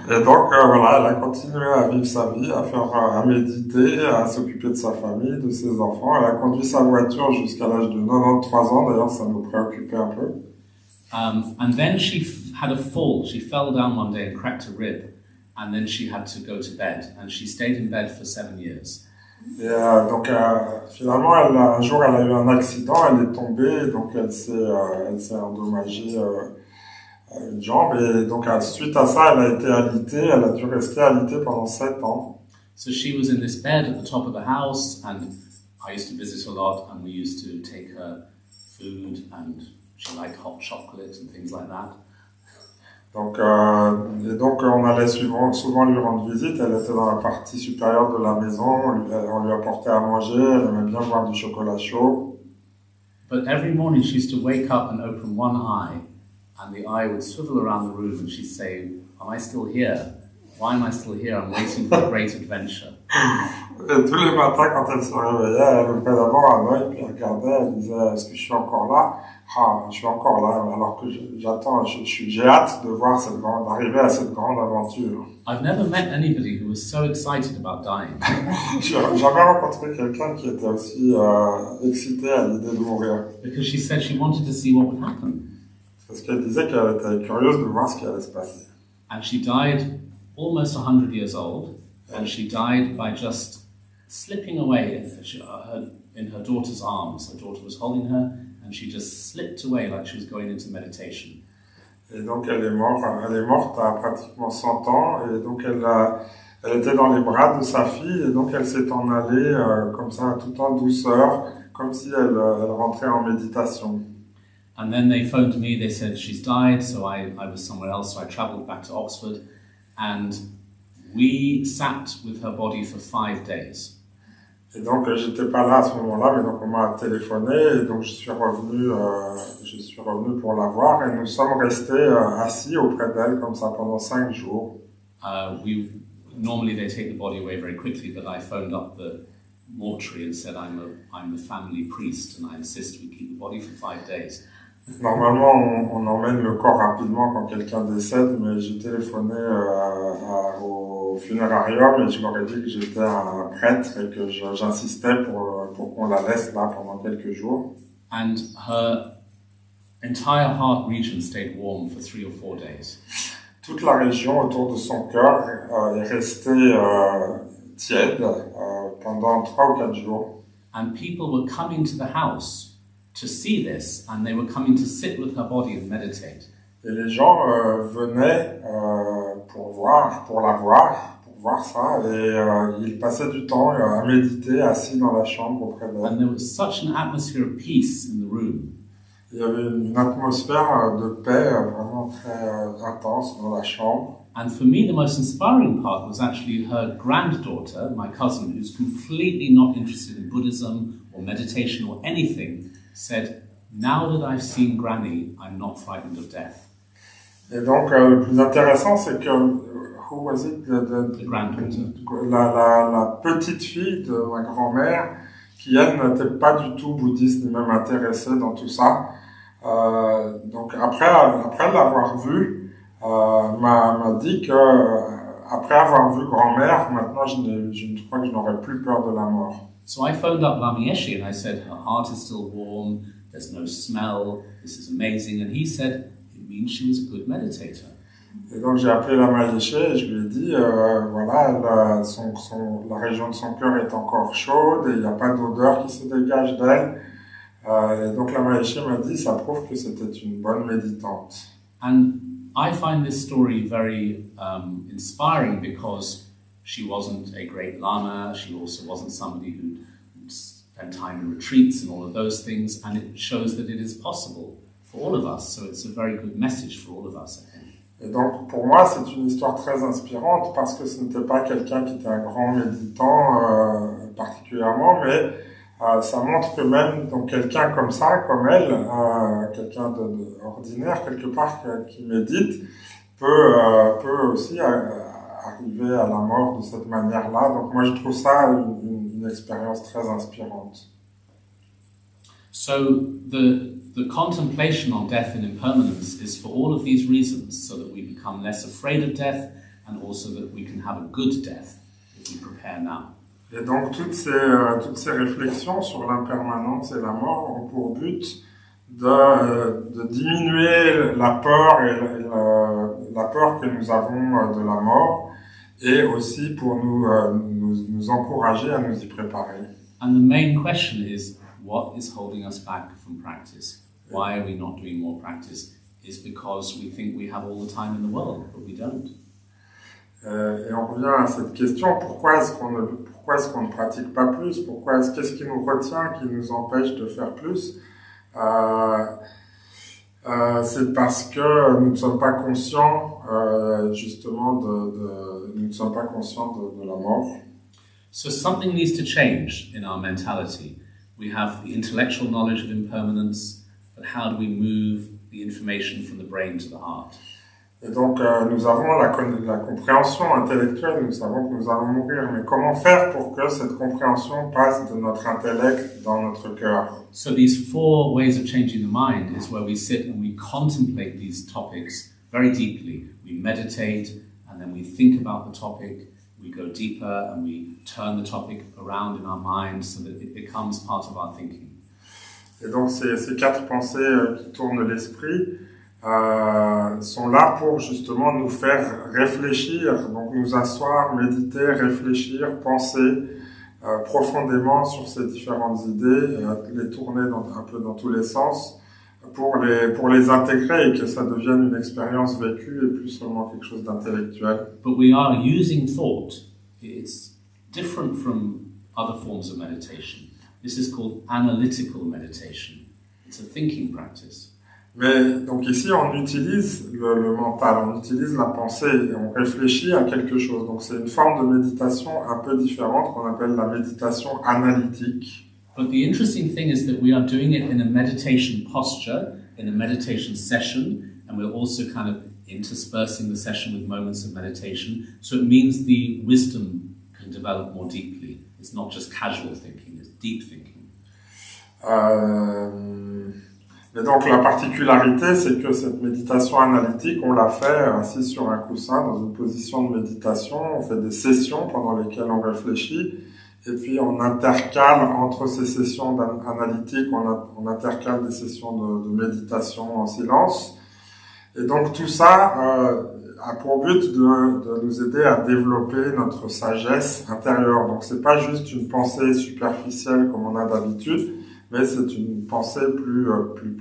Et donc voilà, elle a continué à vivre sa vie, à méditer, à s'occuper de sa famille, de ses enfants. Elle a conduit sa voiture jusqu'à l'âge de 93 ans, d'ailleurs ça nous préoccupait un peu. And then she had a fall. She fell down one day and cracked a rib, and then she had to go to bed, and she stayed in bed for 7 years. Et donc finalement, un jour, elle a eu un accident, elle est tombée, donc elle s'est endommagée une jambe, et donc suite à ça, elle a été alitée, elle a dû rester alitée pendant 7 ans. So she was in this bed at the top of the house, and I used to visit a lot, and we used to take her food, and she liked hot chocolate and things like that. Donc on allait souvent lui rendre visite. Elle était dans la partie supérieure de la maison, on lui apportait à manger, elle aimait bien boire du chocolat chaud. But every morning she used to wake up and open one eye, and the eye would swivel around the room, and she'd say, "Am I still here? Why am I still here? I'm waiting for a great adventure." Et tous les matins, quand elle se réveillait, elle ouvrait d'abord un œil, puis elle regardait, elle disait, est-ce que je suis encore là? Ah, je suis encore là, alors que j'attends, j'ai hâte de voir d'arriver à cette grande aventure. I've never met anybody who was so excited about dying. J'ai jamais rencontré quelqu'un qui était aussi excité à l'idée de mourir. Because she said she wanted to see what would happen. Parce qu'elle disait qu'elle était curieuse de voir ce qui allait se passer. And she died almost 100 years old, and she died by just slipping away in her daughter's arms. Her daughter was holding her, and she just slipped away like she was going into meditation. Et donc elle est morte à pratiquement 100 ans, et donc elle était dans les bras de sa fille, et donc elle s'est en allée comme ça, tout en douceur, comme si elle rentrait en méditation. And then they phoned me, they said she's died, so I was somewhere else, so I travelled back to Oxford, and we sat with her body for 5 days. Et donc j'étais pas là à ce moment-là, mais donc on m'a téléphoné, et donc je suis revenu pour la voir, et nous sommes restés assis auprès d'elle comme ça pendant 5 jours. Normally they take the body away very quickly, but I phoned up the mortuary and said I'm the family priest, and I insist we keep the body for 5 days. Normalement, on emmène le corps rapidement quand quelqu'un décède, mais j'ai téléphoné au funérarium et je leur ai dit que j'étais un prêtre et que j'insistais pour qu'on la laisse là pendant quelques jours. And her entire heart region stayed warm for 3 or 4 days. Toute la région autour de son cœur est restée tiède pendant 3 ou 4 jours. And people were coming to the house to see this, and they were coming to sit with her body and meditate. Et les gens venaient pour la voir ça, et ils passaient du temps à méditer assis dans la chambre auprès d'elle. And there was such an atmosphere of peace in the room. Il y avait une atmosphère de paix vraiment très intense dans la chambre. And for me, the most inspiring part was actually her granddaughter, my cousin, who's completely not interested in Buddhism or meditation or anything, said, "Now that I've seen Granny, I'm not frightened of death." Et donc, le plus intéressant, c'est que, who was it? The granddaughter. La petite fille de ma grand-mère, qui elle n'était pas du tout bouddhiste, ni même intéressée dans tout ça. Donc, après l'avoir vue, m'a dit que, après avoir vu grand-mère, maintenant je crois que je n'aurais plus peur de la mort. So I phoned up Lama Yeshe and I said, her heart is still warm, there's no smell, this is amazing. And he said, it means she was a good meditator. Et donc j'ai appelé Lama Yeshe et je lui ai dit, voilà, la région de son cœur est encore chaude et il n'y a pas d'odeur qui se dégage d'elle. Et donc Lama Yeshe m'a dit, ça prouve que c'était une bonne méditante. And I find this story very inspiring because she wasn't a great lama, she also wasn't somebody who spent time in retreats and all of those things, and it shows that it is possible for all of us, so it's a very good message for all of us, I think. Et donc pour moi c'est une histoire très inspirante parce que ce n'était pas quelqu'un qui était un grand méditant particulièrement, mais ça montre que même donc quelqu'un comme ça, comme elle, quelqu'un d'ordinaire quelque part qui médite, peut aussi arriver à la mort de cette manière-là. Donc moi je trouve ça une expérience très inspirante. So the contemplation on death and impermanence is for all of these reasons, so that we become less afraid of death and also that we can have a good death if we prepare now. Et donc toutes ces réflexions sur l'impermanence et la mort ont pour but de diminuer la peur la peur que nous avons de la mort, et aussi pour nous encourager à nous y préparer. And the main question is, what is holding us back from practice? Why are we not doing more practice? is because we think we have all the time in the world, but we don't. Et on revient à cette question, pourquoi est-ce qu'on ne pratique pas plus? Qu'est-ce qui nous retient, qui nous empêche de faire plus? C'est parce que nous ne sommes pas conscients, justement, nous ne sommes pas conscients de la mort. So something needs to change in our mentality. We have the intellectual knowledge of impermanence, but how do we move the information from the brain to the heart? Et donc, nous avons la compréhension intellectuelle, nous savons que nous allons mourir, mais comment faire pour que cette compréhension passe de notre intellect dans notre cœur? So these 4 ways of changing the mind is where we sit and we contemplate these topics very deeply. We meditate, and then we think about the topic, we go deeper, and we turn the topic around in our mind so that it becomes part of our thinking. Et donc, ces 4 pensées qui tournent l'esprit sont là pour justement nous faire réfléchir, donc nous asseoir, méditer, réfléchir, penser profondément sur ces différentes idées, les tourner un peu dans tous les sens pour les intégrer et que ça devienne une expérience vécue et plus seulement quelque chose d'intellectuel. But we are using thought. It's different from other forms of meditation. This is called analytical meditation. It's a thinking practice. Mais donc ici, on utilise le mental, on utilise la pensée, et on réfléchit à quelque chose. Donc c'est une forme de méditation un peu différente qu'on appelle la méditation analytique. But the interesting thing is that we are doing it in a meditation posture, in a meditation session, and we're also kind of interspersing the session with moments of meditation. So it means the wisdom can develop more deeply. It's not just casual thinking, it's deep thinking. Et donc la particularité, c'est que cette méditation analytique, on l'a fait assis sur un coussin dans une position de méditation. On fait des sessions pendant lesquelles on réfléchit. Et puis on intercale entre ces sessions analytiques, on intercale des sessions de méditation en silence. Et donc tout ça a pour but de nous aider à développer notre sagesse intérieure. Donc c'est pas juste une pensée superficielle comme on a d'habitude, mais c'est une pensée plus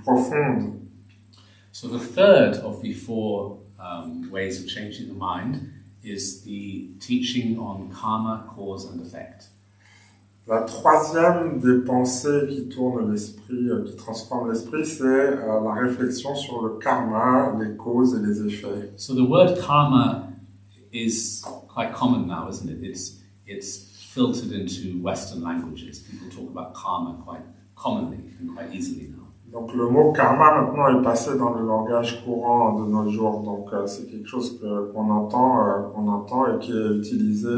profonde. So the third of the 4 ways of changing the mind is the teaching on karma, cause and effect. La troisième des pensées qui tournent l'esprit, qui transforme l'esprit, c'est la réflexion sur le karma, les causes et les effets. So the word karma is quite common now, isn't it? It's filtered into Western languages. People talk about karma quite commonly and quite easily now. Donc le mot karma maintenant est passé dans le langage courant de nos jours. Donc c'est quelque chose qu'on entend et qui est utilisé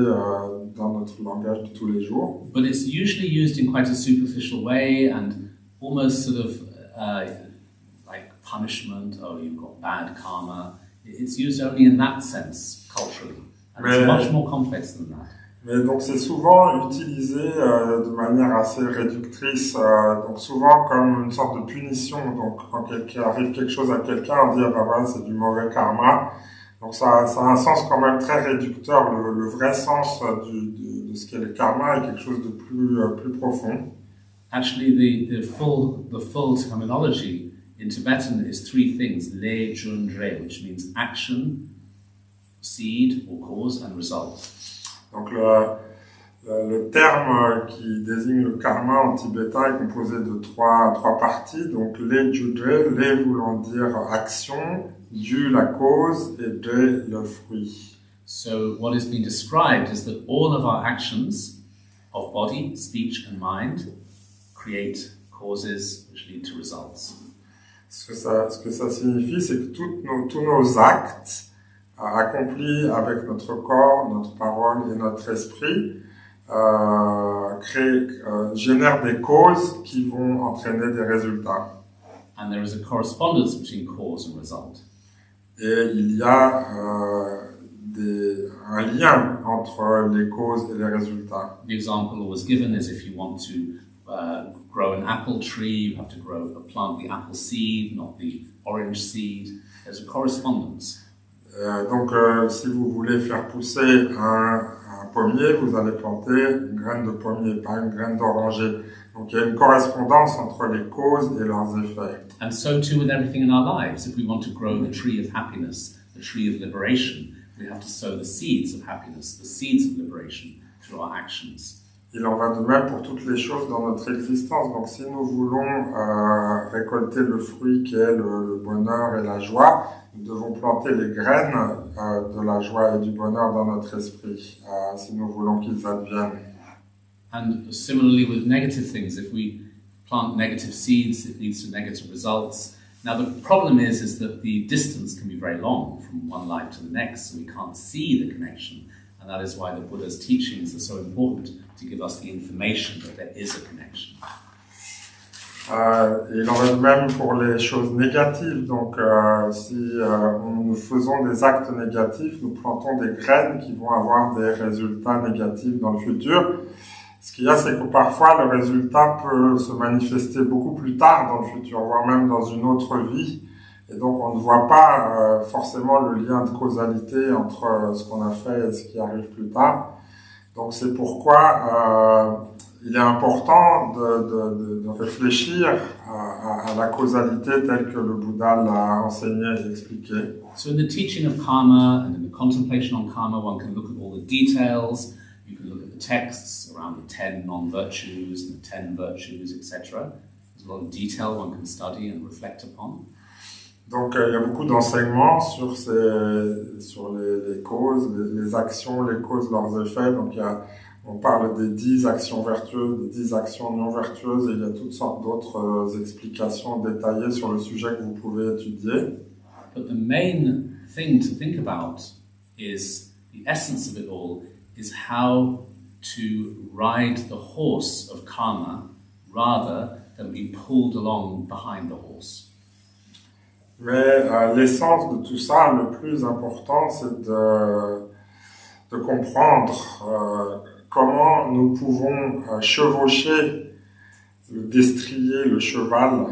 dans notre langage de tous les jours. But it's usually used in quite a superficial way and almost sort of like punishment. Oh, you've got bad karma. It's used only in that sense culturally, and it's much more complex than that. Mais donc c'est souvent utilisé de manière assez réductrice, donc souvent comme une sorte de punition. Donc quand arrive quelque chose à quelqu'un, on dit ah bah voilà c'est du mauvais karma. Donc ça a un sens quand même très réducteur. Le vrai sens de ce qu'est le karma est quelque chose de plus profond. Actually, the full terminology in Tibetan is 3 things: le, jun, dre, which means action, seed or cause, and result. Donc le terme qui désigne le karma en tibétain est composé de trois parties. Donc le judre, le voulant dire action, ju la cause et dre le fruit. So what is being described is that all of our actions of body, speech and mind create causes which lead to results. Ce que ça signifie, c'est que tous nos actes accomplis avec notre corps, notre parole et notre esprit génèrent des causes qui vont entraîner des résultats. And there is a correspondence between cause and result. Et il y a un lien entre les causes et les résultats. The example was given is if you want to grow an apple tree, you have to plant the apple seed, not the orange seed. There's a correspondence. Donc, si vous voulez faire pousser un pommier, vous allez planter une graine de pommier, pas une graine d'oranger. Donc il y a une correspondance entre les causes et leurs effets. And so too with everything in our lives. If we want to grow the tree of happiness, the tree of liberation, we have to sow the seeds of happiness, the seeds of liberation through our actions. Il en va de même pour toutes les choses dans notre existence. Donc si nous voulons récolter le fruit qui est le bonheur et la joie, nous devons planter les graines de la joie et du bonheur dans notre esprit, si nous voulons qu'ils adviennent. And similarly with negative things, if we plant negative seeds, it leads to negative results. Now the problem is that the distance can be very long from one life to the next, so we can't see the connection. And that is why the Buddha's teachings are so important, to give us the information that there is a connection. Il en va de même pour les choses négatives. Donc, si nous faisons des actes négatifs, nous plantons des graines qui vont avoir des résultats négatifs dans le futur. Ce qu'il y a, c'est que parfois, le résultat peut se manifester beaucoup plus tard dans le futur, voire même dans une autre vie. Et donc, on ne voit pas forcément le lien de causalité entre ce qu'on a fait et ce qui arrive plus tard. Donc, c'est pourquoi il est important de réfléchir à la causalité telle que le Bouddha l'a enseigné et expliqué. So in the teaching of karma and in the contemplation on karma, one can look at all the details. You can look at the texts around the 10 non-virtues and the 10 virtues, etc. There's a lot of detail one can study and reflect upon. Donc, il y a beaucoup d'enseignements sur les causes, les actions, les causes, leurs effets. Donc, on parle des 10 actions vertueuses, des 10 actions non vertueuses, et il y a toutes sortes d'autres explications détaillées sur le sujet que vous pouvez étudier. But the main thing to think about is, the essence of it all, is how to ride the horse of karma rather than be pulled along behind the horse. Mais l'essence de tout ça, le plus important, c'est de comprendre comment nous pouvons chevaucher le destrier, le cheval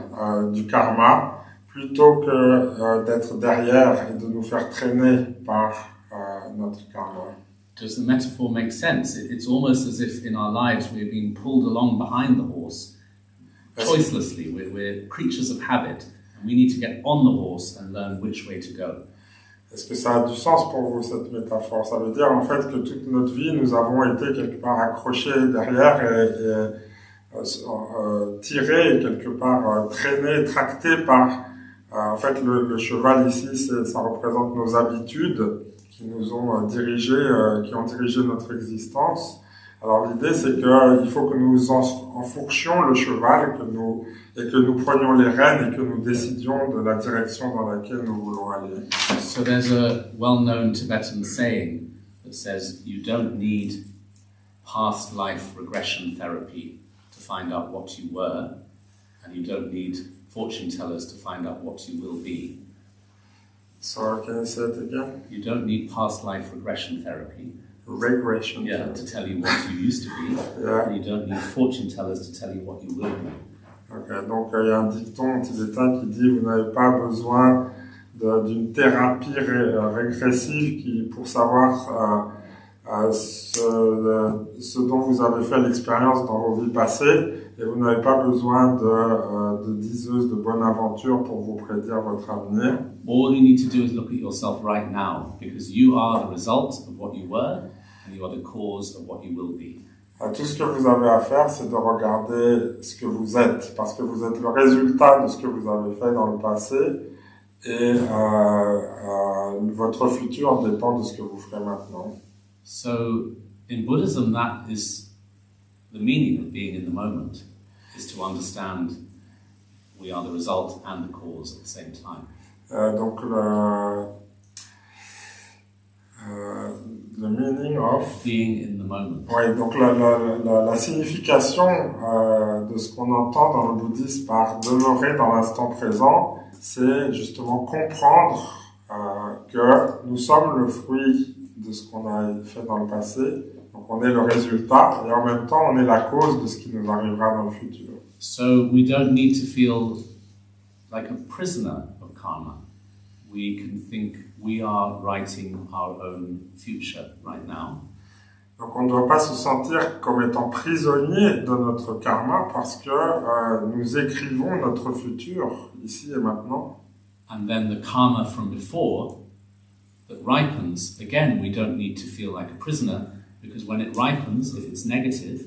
du karma, plutôt que d'être derrière et de nous faire traîner par notre karma. Does the metaphor make sense? It's almost as if in our lives we're being pulled along behind the horse, choicelessly. We're creatures of habit, and we need to get on the horse and learn which way to go. Est-ce que ça a du sens pour vous, cette métaphore? Ça veut dire en fait que toute notre vie, nous avons été quelque part accrochés derrière et tirés, quelque part traînés, tractés par... en fait, le cheval ici, ça représente nos habitudes qui nous ont dirigés, qui ont dirigé notre existence. Alors l'idée, c'est qu'il faut que nous enfourchions le cheval et que nous prenions les rênes et que nous décidions de la direction dans laquelle nous voulons aller. So there's a well-known Tibetan saying that says you don't need past life regression therapy to find out what you were, and you don't need fortune tellers to find out what you will be. So can you say it again? You don't need past life regression therapy. Regression. Yeah, to tell you what you used to be. Yeah. And you don't need fortune tellers to tell you what you will be. Okay, donc il y a un dicton tibétain qui dit vous n'avez pas besoin d'une thérapie régressive pour savoir ce dont vous avez fait l'expérience dans vos vies passées, et vous n'avez pas besoin de diseuses de bonne aventure pour vous prédire votre avenir. All you need to do is look at yourself right now, because you are the result of what you were, and you are the cause of what you will be. Tout ce que vous avez à faire, c'est de regarder ce que vous êtes, parce que vous êtes le résultat de ce que vous avez fait dans le passé, et votre futur dépend de ce que vous ferez maintenant. So, in Buddhism, that is the meaning of being in the moment, is to understand we are the result and the cause at the same time. Donc le meaning of being in the moment. Oui, donc la signification de ce qu'on entend dans le bouddhisme par demeurer dans l'instant présent, c'est justement comprendre que nous sommes le fruit de ce qu'on a fait dans le passé, donc on est le résultat, et en même temps on est la cause de ce qui nous arrivera dans le futur. So we don't need to feel like a prisoner of karma. We can think we are writing our own future right now. Donc on ne doit pas se sentir comme étant prisonnier de notre karma parce que nous écrivons notre futur ici et maintenant. And then the karma from before that ripens, again, we don't need to feel like a prisoner, because when it ripens, if it's negative,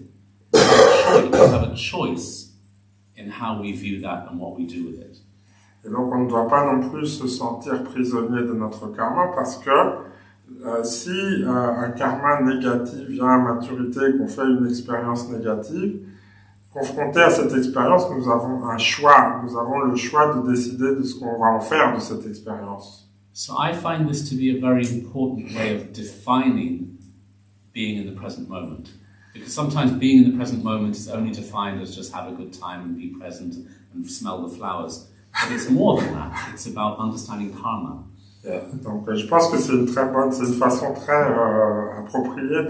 we have a choice in how we view that and what we do with it. Et donc on ne doit pas non plus se sentir prisonnier de notre karma parce que si un karma négatif vient à maturité, qu'on fait une expérience négative, confronté à cette expérience, nous avons un choix. Nous avons le choix de décider de ce qu'on va en faire de cette expérience. So I find this to be a very important way of defining being in the present moment. Because sometimes being in the present moment is only defined as just have a good time and be present and smell the flowers. But it's more than that. It's about understanding karma. Yeah. Donc je pense que c'est une façon très appropriée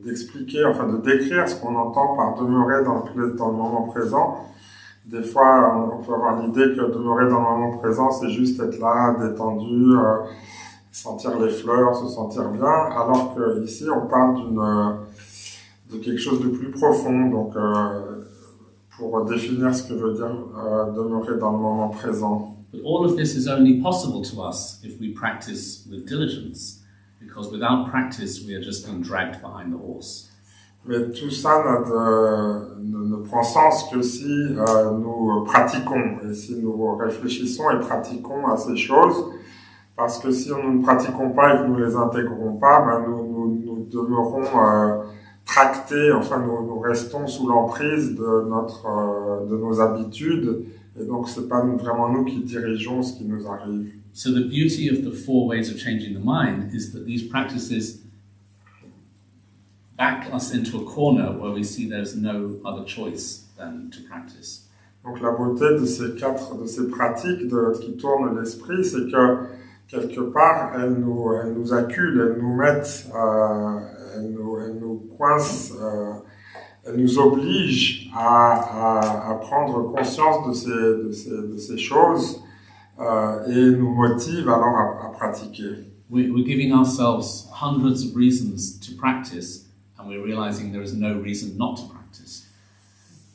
d'expliquer, enfin de décrire ce qu'on entend par demeurer dans le moment présent. Des fois, on peut avoir l'idée que demeurer dans le moment présent, c'est juste être là, détendu, sentir les fleurs, se sentir bien, alors que ici, on parle de quelque chose de plus profond. Donc, pour définir ce que veut dire demeurer dans le moment présent. But all of this is only possible to us if we practice with diligence, because without practice, we are just being dragged behind the horse. Mais tout ça ne prend sens que si nous pratiquons et si nous réfléchissons et pratiquons à ces choses. Parce que si nous ne pratiquons pas et que nous les intégrons pas, ben nous demeurons tractés, enfin nous restons sous l'emprise de nos habitudes. Et donc c'est pas vraiment nous qui dirigeons ce qui nous arrive. So the beauty of the 4 ways of changing the mind is that these practices back us into a corner where we see there's no other choice than to practice. Donc la beauté de ces pratiques qui tournent l'esprit, c'est que quelque part elles nous acculent, elles nous mettent, elles nous coincent, elles nous obligent à prendre conscience de ces choses et nous motivent alors à pratiquer. We're giving ourselves hundreds of reasons to practice, and we're realizing there is no reason not to practice.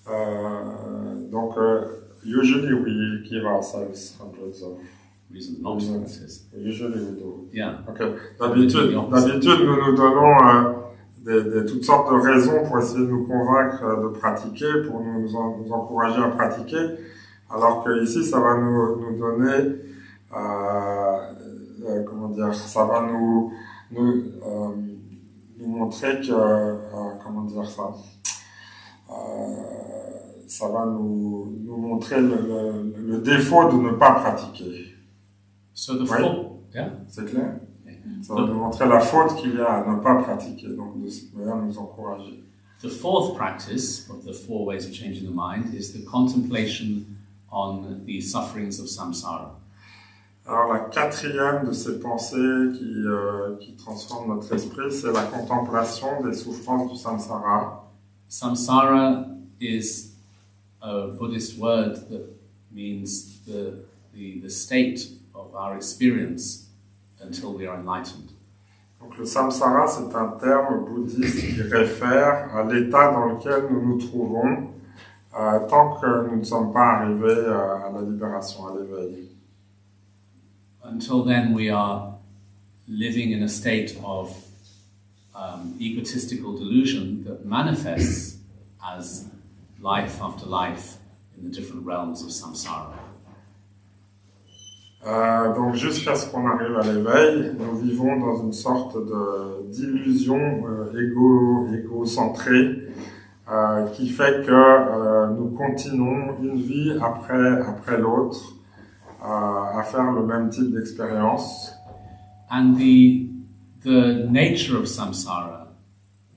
Donc, usually we give ourselves hundreds of reasons not to practice. Usually we do. Yeah. Okay. D'habitude, nous donnons toutes sortes de raisons pour essayer de nous convaincre de pratiquer, pour nous encourager à pratiquer, alors que ici, ça va nous donner, ça va nous montrer que, ça va nous montrer le défaut de ne pas pratiquer. So the yeah. C'est clair? Ça va nous montrer la faute qu'il y a à ne pas pratiquer, donc de cette manière nous encourager. The 4th practice of the 4 ways of changing the mind is the contemplation on the sufferings of samsara. Alors la 4e de ces pensées qui transforment notre esprit, c'est la contemplation des souffrances du samsara. Samsara is a Buddhist word that means the state of our experience until we are enlightened. Donc le samsara, c'est un terme bouddhiste qui réfère à l'état dans lequel nous nous trouvons tant que nous ne sommes pas arrivés à la libération, à l'éveil. Until then, we are living in a state of egotistical delusion that manifests as life after life in the different realms of samsara. Donc jusqu'à ce qu'on arrive à l'éveil, nous vivons dans une sorte d'illusion égocentrée qui fait que nous continuons une vie après l'autre à faire le même type d'expérience. And the nature of samsara,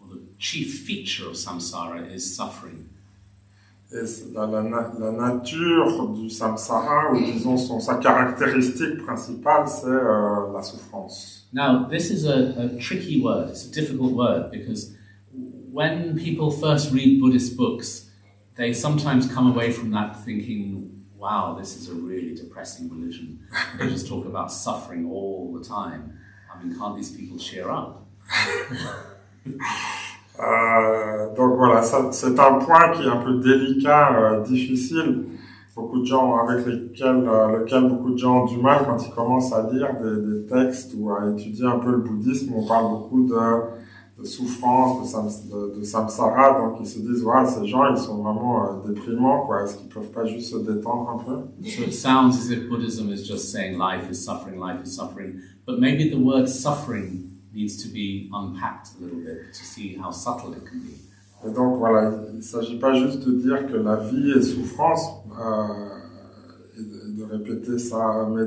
or the chief feature of samsara, is suffering. Et la nature du samsara, ou disons sa caractéristique principale, c'est la souffrance. Now, this is a tricky word. It's a difficult word because when people first read Buddhist books, they sometimes come away from that thinking, wow, this is a really depressing religion. They just talk about suffering all the time. I mean, can't these people cheer up? Donc voilà, ça, c'est un point qui est un peu délicat, difficile. Beaucoup de gens avec lequel beaucoup de gens ont du mal quand ils commencent à lire des textes ou à étudier un peu le bouddhisme. On parle beaucoup de souffrance, de samsara, donc ils se disent ouais, ces gens ils sont vraiment déprimants, quoi. Est-ce qu'ils peuvent pas juste se détendre un peu? So it sounds as if Buddhism is just saying life is suffering, but maybe the word suffering needs to be unpacked a little bit to see how subtle it can be. Et donc voilà, il ne s'agit pas juste de dire que la vie est souffrance, et de répéter ça, mais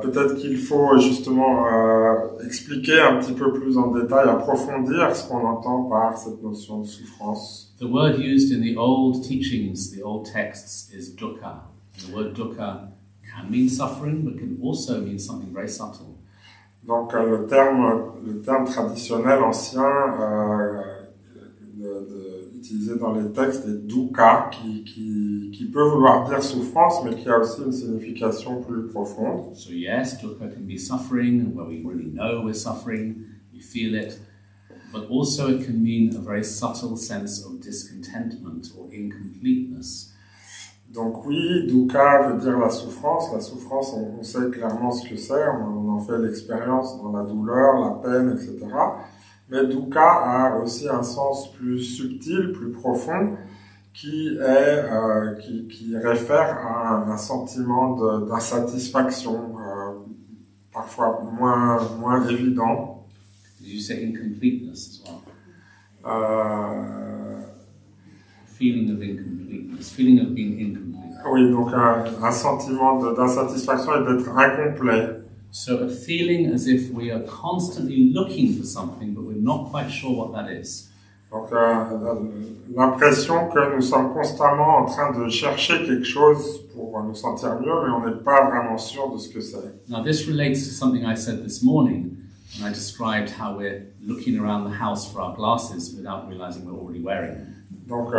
peut-être qu'il faut justement expliquer un petit peu plus en détail, approfondir ce qu'on entend par cette notion de souffrance. The word used in the old teachings, the old texts, is dukkha. And the word dukkha can mean suffering, but can also mean something very subtle. Donc le terme traditionnel ancien utilisé dans les textes est dukkha, qui peut vouloir dire souffrance, mais qui a aussi une signification plus profonde. So yes, dukkha can be suffering, where we really know we're suffering, we feel it, but also it can mean a very subtle sense of discontentment or incompleteness. Donc oui, dukkha veut dire la souffrance. La souffrance, on sait clairement ce que c'est, on en fait l'expérience dans la douleur, la peine, etc. Mais dukkha a aussi un sens plus subtil, plus profond, qui réfère à un sentiment d'insatisfaction, parfois moins évident. Did you say incompleteness as well? Feeling of incompleteness, feeling of being incomplete. Oui, donc un sentiment d'insatisfaction et d'être incomplet. So a feeling as if we are constantly looking for something, but we're not quite sure what that is. Donc l'impression que nous sommes constamment en train de chercher quelque chose pour nous sentir mieux, mais on n'est pas vraiment sûr de ce que c'est. Now this relates to something I said this morning, when I described how we're looking around the house for our glasses without realizing we're already wearing them. Donc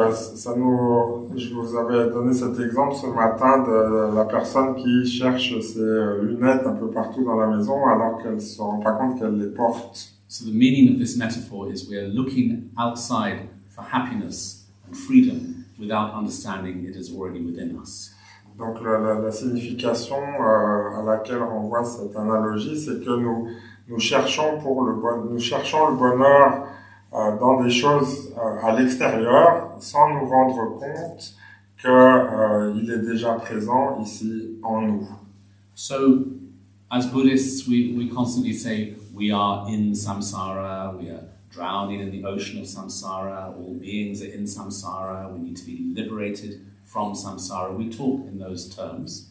je vous avais donné cet exemple ce matin de la personne qui cherche ses lunettes un peu partout dans la maison alors qu'elle ne se rend pas compte qu'elle les porte. So the meaning of this metaphor is we are looking outside for happiness and freedom without understanding it is already within us. Donc la signification à laquelle renvoie cette analogie, c'est que nous cherchons le bonheur dans des choses à l'extérieur, sans nous rendre compte qu'il est déjà présent ici en nous. So, as Buddhists, we constantly say we are in samsara, we are drowning in the ocean of samsara, all beings are in samsara, we need to be liberated from samsara. We talk in those terms.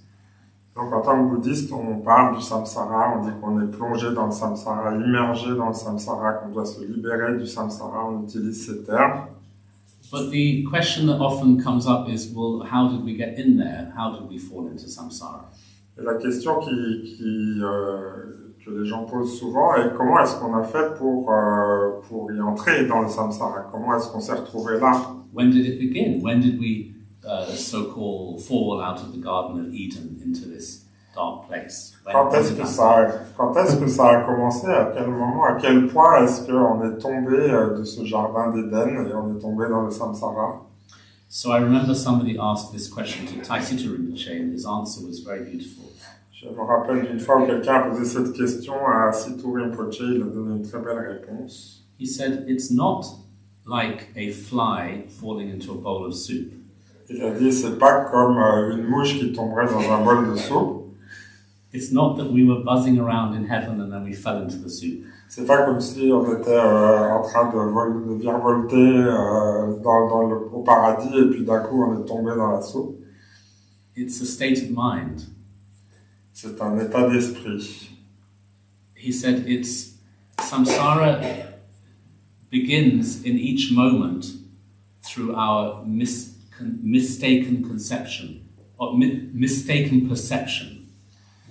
Donc en tant que bouddhiste, on parle du samsara, on dit qu'on est plongé dans le samsara, immergé dans le samsara, qu'on doit se libérer du samsara, on utilise ces termes. But the question that often comes up is, well, how did we get in there? How did we fall into samsara? Et la question que les gens posent souvent est comment est-ce qu'on a fait pour y entrer dans le samsara? Comment est-ce qu'on s'est retrouvé là? When did it begin? When did we so-called fall out of the Garden of Eden into this dark place? Quand est-ce que ça a commencé? À quel moment? À quel point est-ce qu'on est tombé de ce jardin d'Éden et on est tombé dans le samsara? So I remember somebody asked this question to Taisita Rinpoche, and his answer was very beautiful. Je me rappelle d'une fois où quelqu'un a posé cette question à Situ Rinpoche, il a donné une très belle réponse. He said, it's not like a fly falling into a bowl of soup. Il a dit, c'est pas comme une mouche qui tomberait dans un bol de soupe. It's not that we were buzzing around in heaven and then we fell into the soup. C'est pas comme si on était en train de virevolter au paradis et puis d'un coup on est tombé dans la soupe. It's a state of mind. C'est un état d'esprit. He said it's samsara begins in each moment through our mistaken conception or mistaken perception.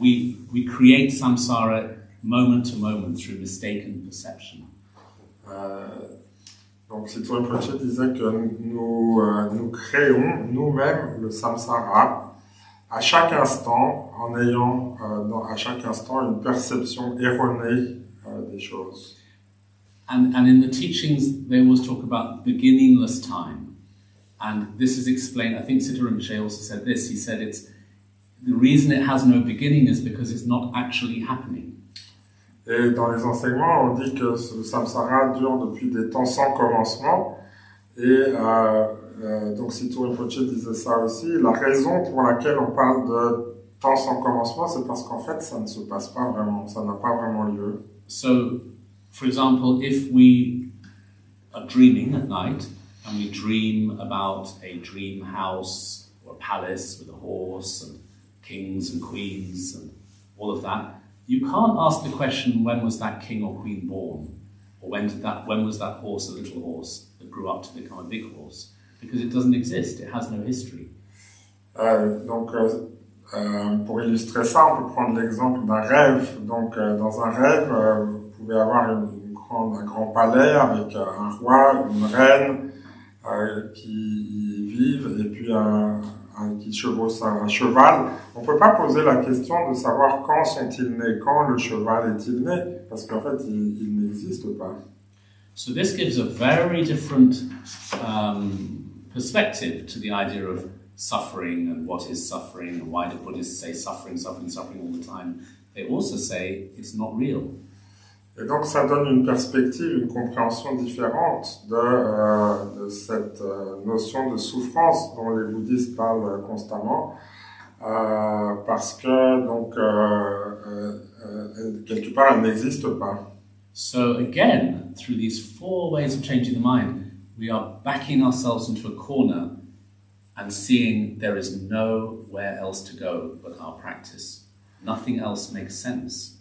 We create samsara moment to moment through mistaken perception. Donc Situ Rinpoche disait que nous créons nous-mêmes le samsara à chaque instant en ayant à chaque instant une perception erronée des choses. And in the teachings, they always talk about beginningless time. And this is explained, I think Siddha Rinpoche also said this, he said the reason it has no beginning is because it's not actually happening. Et dans les enseignements, on dit que ce samsara dure depuis des temps sans commencement. Et donc Siddha Rinpoche disait ça aussi. La raison pour laquelle on parle de temps sans commencement, c'est parce qu'en fait, ça ne se passe pas vraiment, ça n'a pas vraiment lieu. So, for example, if we are dreaming at night and we dream about a dream house or a palace with a horse and kings and queens and all of that, you can't ask the question, when was that king or queen born? Or when was that horse a little horse that grew up to become a big horse? Because it doesn't exist, it has no history. Pour illustrer ça, on peut prendre l'exemple d'un rêve. Donc, dans un rêve, vous pouvez avoir un grand palais avec un roi, une reine qui y vivent et puis qui chevauche un cheval. On ne peut pas poser la question de savoir quand sont-ils nés, quand le cheval est-il né, parce qu'en fait, il n'existe pas. So this gives a very different perspective to the idea of suffering and what is suffering and why do Buddhists say suffering, suffering, suffering all the time. They also say it's not real. Et donc ça donne une perspective, une compréhension différente de cette notion de souffrance dont les bouddhistes parlent constamment, parce que donc quelque part elle n'existe pas. So again, through these 4 ways of changing the mind, we are backing ourselves into a corner and seeing there is nowhere else to go but our practice. Nothing else makes sense.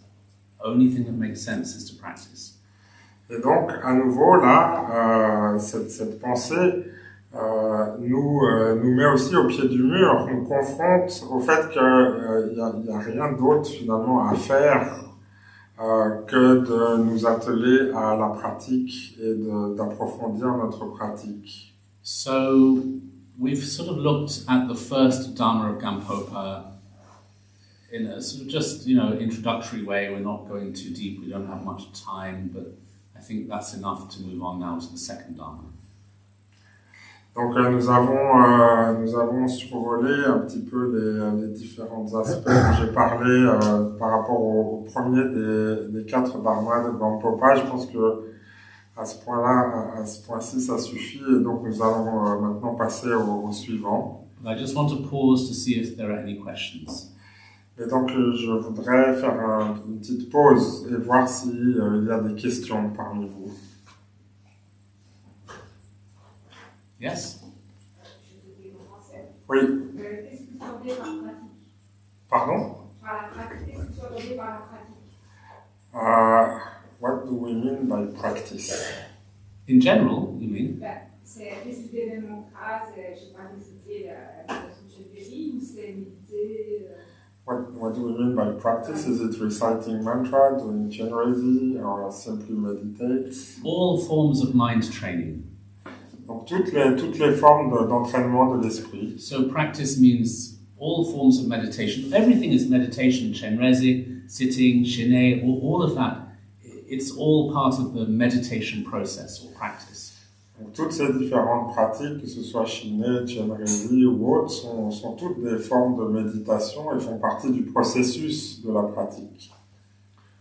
Only thing that makes sense is to practice. Et donc, à nouveau, là, cette pensée nous met aussi au pied du mur, nous confronte au fait qu'il n'y a rien d'autre finalement à faire que de nous atteler à la pratique et d'approfondir notre pratique. So, we've sort of looked at the first Dharma of Gampopa in a sort of just, introductory way. We're not going too deep, we don't have much time, but I think that's enough to move on now to the second Dharma. Donc nous avons survolé un petit peu les différents aspects dont j'ai parlé par rapport au premier des 4 dharmas de Gampopa. Je pense que à ce point-ci, ça suffit, et donc nous allons maintenant passer au suivant. I just want to pause to see if there are any questions. Et donc je voudrais faire une petite pause et voir s'il y a des questions parmi vous. Yes? Oui. Qu'est-ce que tu entendais par pratique? Pardon? Par la pratique, qu'est-ce que tu entendais par la pratique? What do we mean by practice? In general, you mean? C'est réciter des mantras, je ne sais pas, réciter la Suchelperi ou c'est méditer? What do we mean by practice? Is it reciting mantra, doing Chenrezi, or simply meditate? All forms of mind training. Donc toutes les formes d'entraînement de l'esprit. So practice means all forms of meditation. Everything is meditation. Chenrezi, sitting, shine, all of that. It's all part of the meditation process or practice. Donc, toutes ces différentes pratiques, que ce soit Shiné, Chenrezi ou autres, sont toutes des formes de méditation et font partie du processus de la pratique.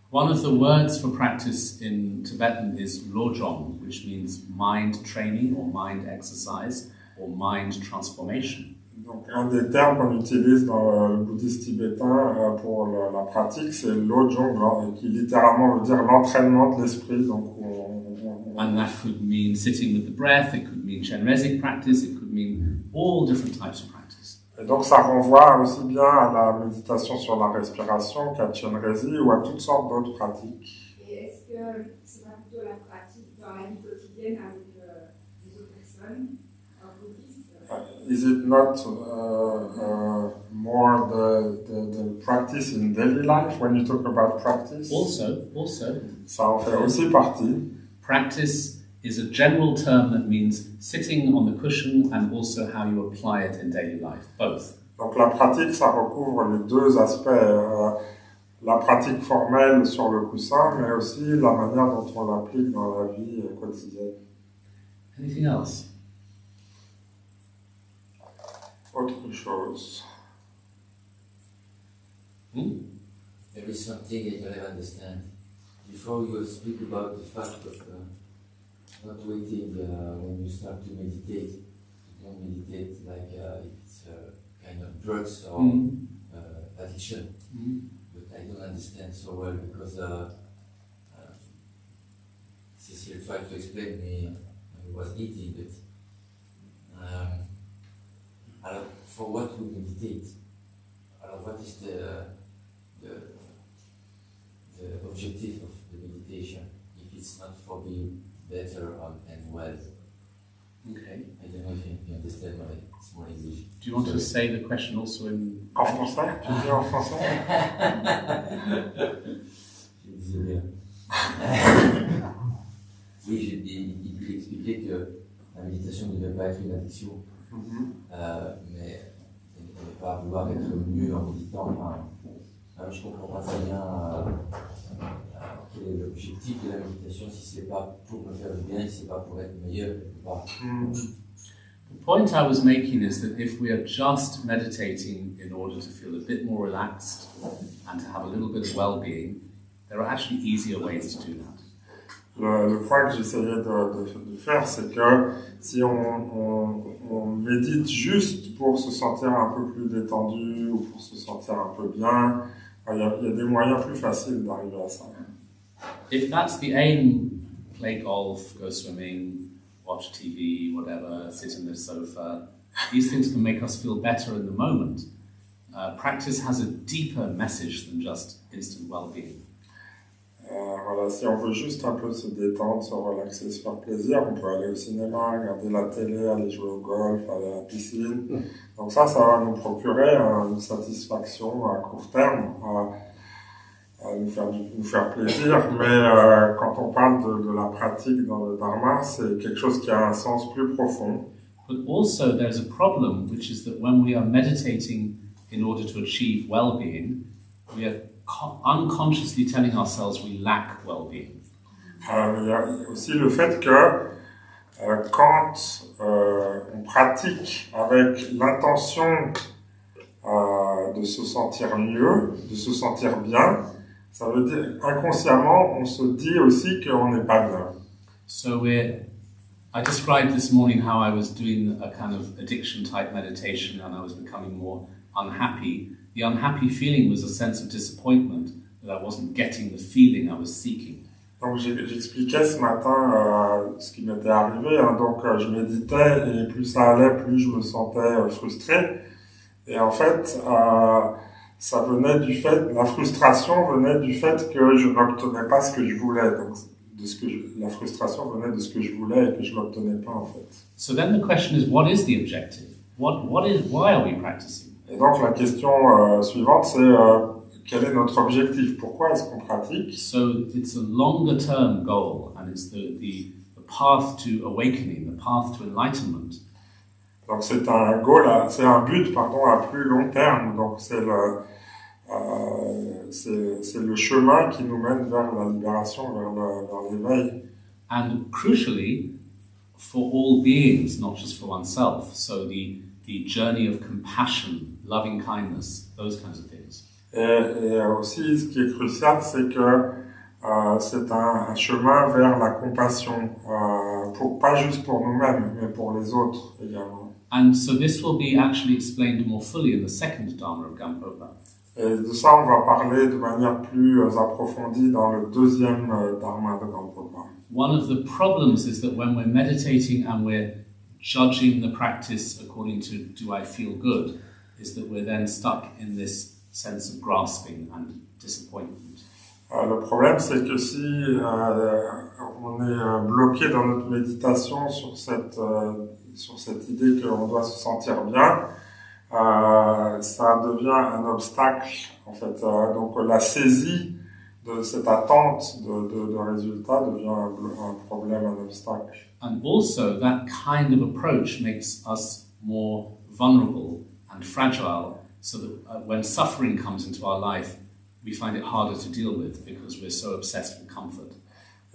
One of the words for practice in Tibetan is lojong, which means mind training or mind exercise or mind transformation. Donc, un des termes qu'on utilise dans le bouddhisme tibétain pour la pratique, c'est lojong, qui littéralement veut dire l'entraînement de l'esprit. Donc, and that could mean sitting with the breath, it could mean Chenrezi practice, it could mean all different types of practice. Et donc, ça renvoie aussi bien à la méditation sur la respiration qu'à Chenrezi ou à toutes sortes d'autres pratiques. Et est-ce que c'est pas plutôt la pratique dans la vie quotidienne avec les autres personnes, bouddhistes? Is it not more the practice in daily life when you talk about practice? Also, Ça en fait aussi partie. practice is a general term that means sitting on the cushion and also how you apply it in daily life, both. Donc la pratique, ça recouvre les deux aspects. la pratique formelle sur le coussin, mais aussi la manière dont on l'applique dans la vie quotidienne. Anything else? Autre chose. There is something I don't understand. Before you speak about the fact of not waiting when you start to meditate. You don't meditate like if it's a kind of drugs or addiction. But I don't understand so well because Cecile tried to explain me when I was eating, but for what we meditate? What is the objective of the meditation if it's not for being better and well? Okay. I don't know if you understand my small English. Do you want to say the question also in... En français? Tu dis en français? Je disais bien. Oui, il expliquait que la méditation ne devait pas être une addiction, mais ne pas vouloir être mieux en méditant. Alors je ne comprends pas très bien quel est l'objectif de la méditation si ce n'est pas pour me faire du bien, si ce n'est pas pour être meilleur quelque part. The point I was making is that if we are just meditating in order to feel a bit more relaxed and to have a little bit of well-being, there are actually easier ways to do that. Le point que j'essayais de faire, c'est que si on médite juste pour se sentir un peu plus détendu ou pour se sentir un peu bien, il y a des moyens plus faciles d'arriver à ça. If that's the aim, play golf, go swimming, watch TV, whatever, sit on the sofa, these things can make us feel better in the moment. Practice has a deeper message than just instant well-being. Voilà, si on veut juste un peu se détendre, se relaxer, se faire plaisir, on peut aller au cinéma, regarder la télé, aller jouer au golf, aller à la piscine. Donc ça va nous procurer une satisfaction à court terme, nous faire plaisir. Mais quand on parle de la pratique dans le Dharma, c'est quelque chose qui a un sens plus profond. But also there's a problem, which is that when we are meditating in order to achieve well-being, we are unconsciously telling ourselves we lack well-being. Il y a aussi le fait que quand on pratique avec l'intention de se sentir mieux, de se sentir bien, ça veut dire inconsciemment on se dit aussi qu'on n'est pas bien. So I described this morning how I was doing a kind of addiction type meditation and I was becoming more unhappy. The unhappy feeling was a sense of disappointment that I wasn't getting the feeling I was seeking. Donc j'expliquais ce matin ce qui m'était arrivé. Donc je méditais et plus ça allait, plus je me sentais frustré. Et en fait, ça venait du fait, la frustration venait du fait que je n'obtenais pas ce que je voulais. Donc la frustration venait de ce que je voulais et que je n'obtenais pas en fait. So then the question is, what is the objective? Why are we practicing? Et donc la question suivante, c'est quel est notre objectif? Pourquoi est-ce qu'on pratique? So it's a longer term goal, and it's the path to awakening, the path to enlightenment. Donc c'est un goal, c'est un but à plus long terme. Donc c'est le chemin qui nous mène vers la libération, vers l'éveil. And crucially, for all beings, not just for oneself. So the journey of compassion, loving kindness, those kinds of things. Et aussi, ce qui est crucial, c'est que c'est un chemin vers la compassion, pas juste pour nous-mêmes, mais pour les autres également. And so this will be actually explained more fully in the second Dharma of Gampopa. Et de ça, on va parler de manière plus approfondie dans le deuxième Dharma de Gampopa. One of the problems is that when we're meditating and we're judging the practice according to do I feel good, is that we're then stuck in this sense of grasping and disappointment. Le problème, c'est que si on est bloqué dans notre méditation sur cette idée qu'on doit se sentir bien, ça devient un obstacle, en fait. Donc la saisie de cette attente de résultat devient un problème, un obstacle. And also that kind of approach makes us more vulnerable and fragile, so that when suffering comes into our life, we find it harder to deal with because we're so obsessed with comfort.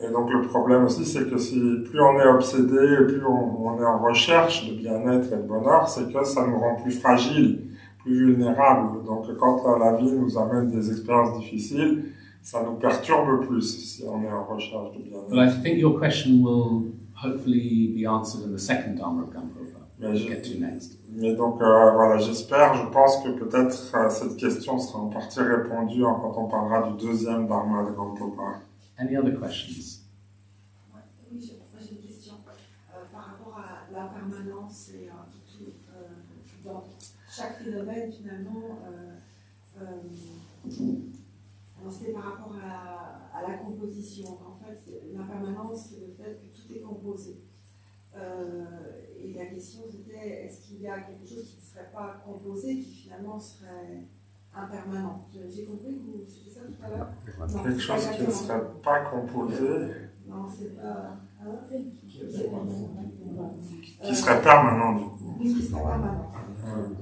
Et donc le problème aussi, c'est que si plus on est obsédé, plus on est en recherche de bien-être et de bonheur, c'est que ça nous rend plus fragiles, plus vulnérables. Donc quand la vie nous amène des expériences difficiles, ça nous perturbe plus si on est en recherche de But I bien-être. think your question will hopefully be answered in the second Dharma of Gampopa, Mais, we'll get to next. mais donc voilà, je pense que peut-être cette question sera en partie répondue quand on parlera du deuxième Dharma de Gampopa. Any other questions? Oui, moi j'ai une question par rapport à la permanence et dans chaque phénomène finalement. C'était par rapport à la composition. En fait, l'impermanence, c'est le fait que tout est composé. Et la question c'était, est-ce qu'il y a quelque chose qui ne serait pas composé, qui finalement serait impermanent? J'ai compris que c'était ça tout à l'heure. Non, Quelque chose qui ne serait pas composé, non, c'est pas. qui serait permanent du coup. Oui, qui serait permanent.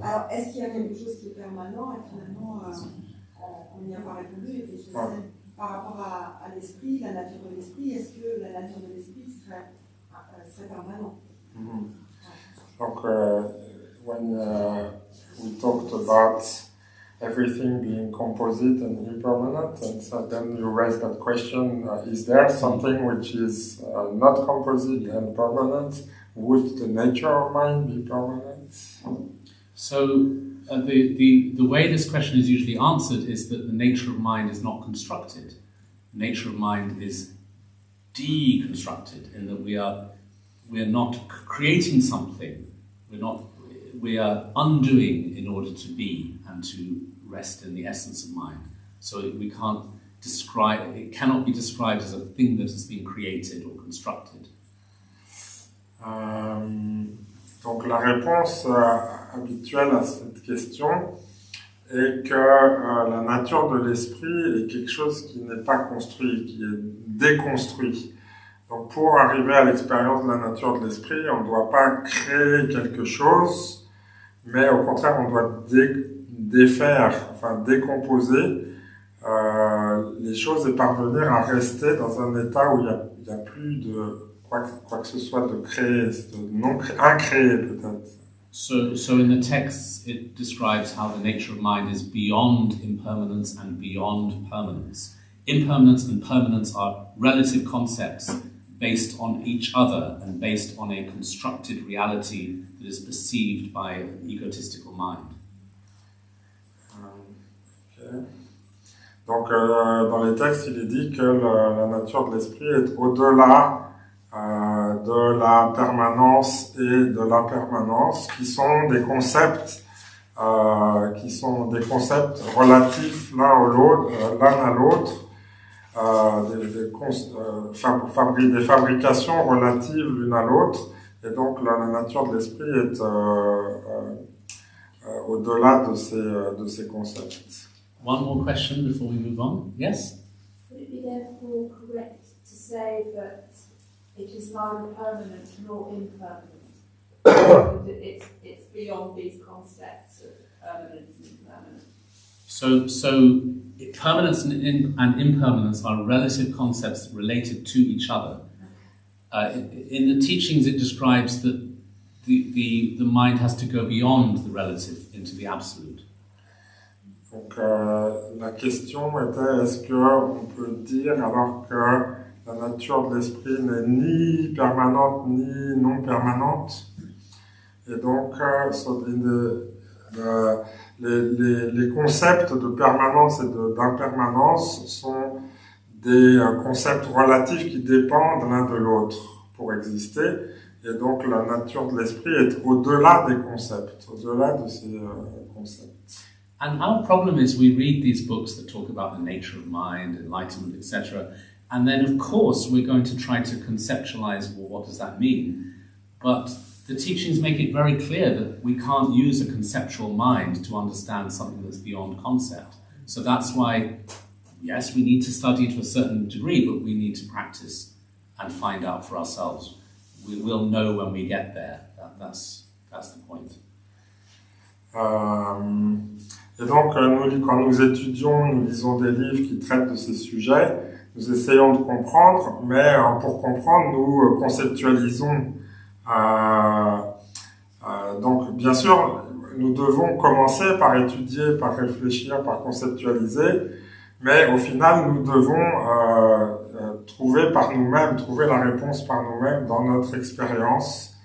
Alors, est-ce qu'il y a quelque chose qui est permanent et finalement, on n'y a pas répondu. Et je sais, par rapport à l'esprit, la nature de l'esprit, est-ce que la nature de l'esprit serait permanente? Donc, when we talked about everything being composite and impermanent, and so then you raised that question, is there something which is not composite and permanent? Would the nature of mind be permanent? So the way this question is usually answered is that the nature of mind is not constructed. The nature of mind is deconstructed, in that we are not creating something. We are undoing in order to be and to rest in the essence of mind. So it cannot be described as a thing that has been created or constructed. Donc la réponse habituelle à cette question est que la nature de l'esprit est quelque chose qui n'est pas construit, qui est déconstruit. Donc pour arriver à l'expérience de la nature de l'esprit, on ne doit pas créer quelque chose, mais au contraire on doit défaire, enfin décomposer les choses et parvenir à rester dans un état où il n'y a plus de quoi que ce soit de créé, de non incréé peut-être. So in the texts, it describes how the nature of mind is beyond impermanence and beyond permanence. Impermanence and permanence are relative concepts based on each other and based on a constructed reality that is perceived by an egotistical mind. Okay. Donc dans les textes, il est dit que la nature de l'esprit est au-delà de la permanence et de l'impermanence, qui sont des concepts relatifs l'un à l'autre, des fabrications relatives l'une à l'autre, et donc la nature de l'esprit est au-delà de ces concepts. One more question before we move on. Yes? Would it be therefore correct to say that it is neither permanent nor impermanent? it's beyond these concepts of permanence and impermanence. So permanence and impermanence are relative concepts related to each other. In the teachings, it describes that the mind has to go beyond the relative into the absolute. Donc la question était, est-ce qu'on peut dire alors que la nature de l'esprit n'est ni permanente ni non permanente? Et donc les concepts de permanence et d'impermanence sont des concepts relatifs qui dépendent l'un de l'autre pour exister. Et donc la nature de l'esprit est au-delà des concepts, au-delà de ces concepts. And our problem is we read these books that talk about the nature of mind, enlightenment, etc. And then, of course, we're going to try to conceptualize, well, what does that mean? But the teachings make it very clear that we can't use a conceptual mind to understand something that's beyond concept. So that's why, yes, we need to study to a certain degree, but we need to practice and find out for ourselves. We will know when we get there. That's the point. Et donc, quand nous étudions, nous lisons des livres qui traitent de ces sujets, nous essayons de comprendre, mais pour comprendre, nous conceptualisons. Donc, bien sûr, nous devons commencer par étudier, par réfléchir, par conceptualiser, mais au final, nous devons trouver par nous-mêmes, trouver la réponse par nous-mêmes dans notre expérience,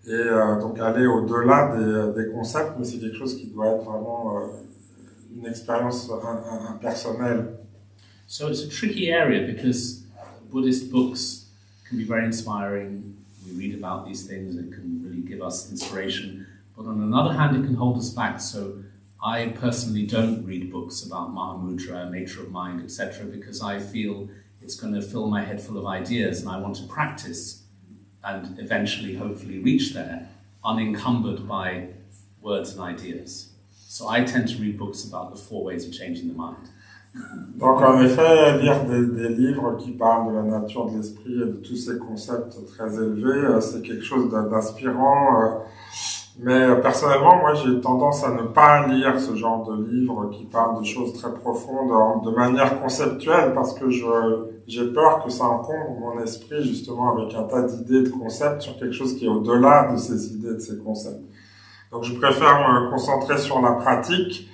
et donc aller au-delà des concepts, mais c'est quelque chose qui doit être vraiment une expérience impersonnelle. So it's a tricky area because Buddhist books can be very inspiring. We read about these things, it can really give us inspiration. But on another hand, it can hold us back. So I personally don't read books about Mahamudra, nature of mind, etc., because I feel it's going to fill my head full of ideas, and I want to practice and eventually, hopefully, reach there unencumbered by words and ideas. So I tend to read books about the 4 ways of changing the mind. Donc en effet, lire des livres qui parlent de la nature de l'esprit et de tous ces concepts très élevés, c'est quelque chose d'inspirant. Mais personnellement, moi j'ai tendance à ne pas lire ce genre de livres qui parlent de choses très profondes de manière conceptuelle, parce que j'ai peur que ça encombre mon esprit justement avec un tas d'idées, de concepts sur quelque chose qui est au-delà de ces idées, de ces concepts. Donc je préfère me concentrer sur la pratique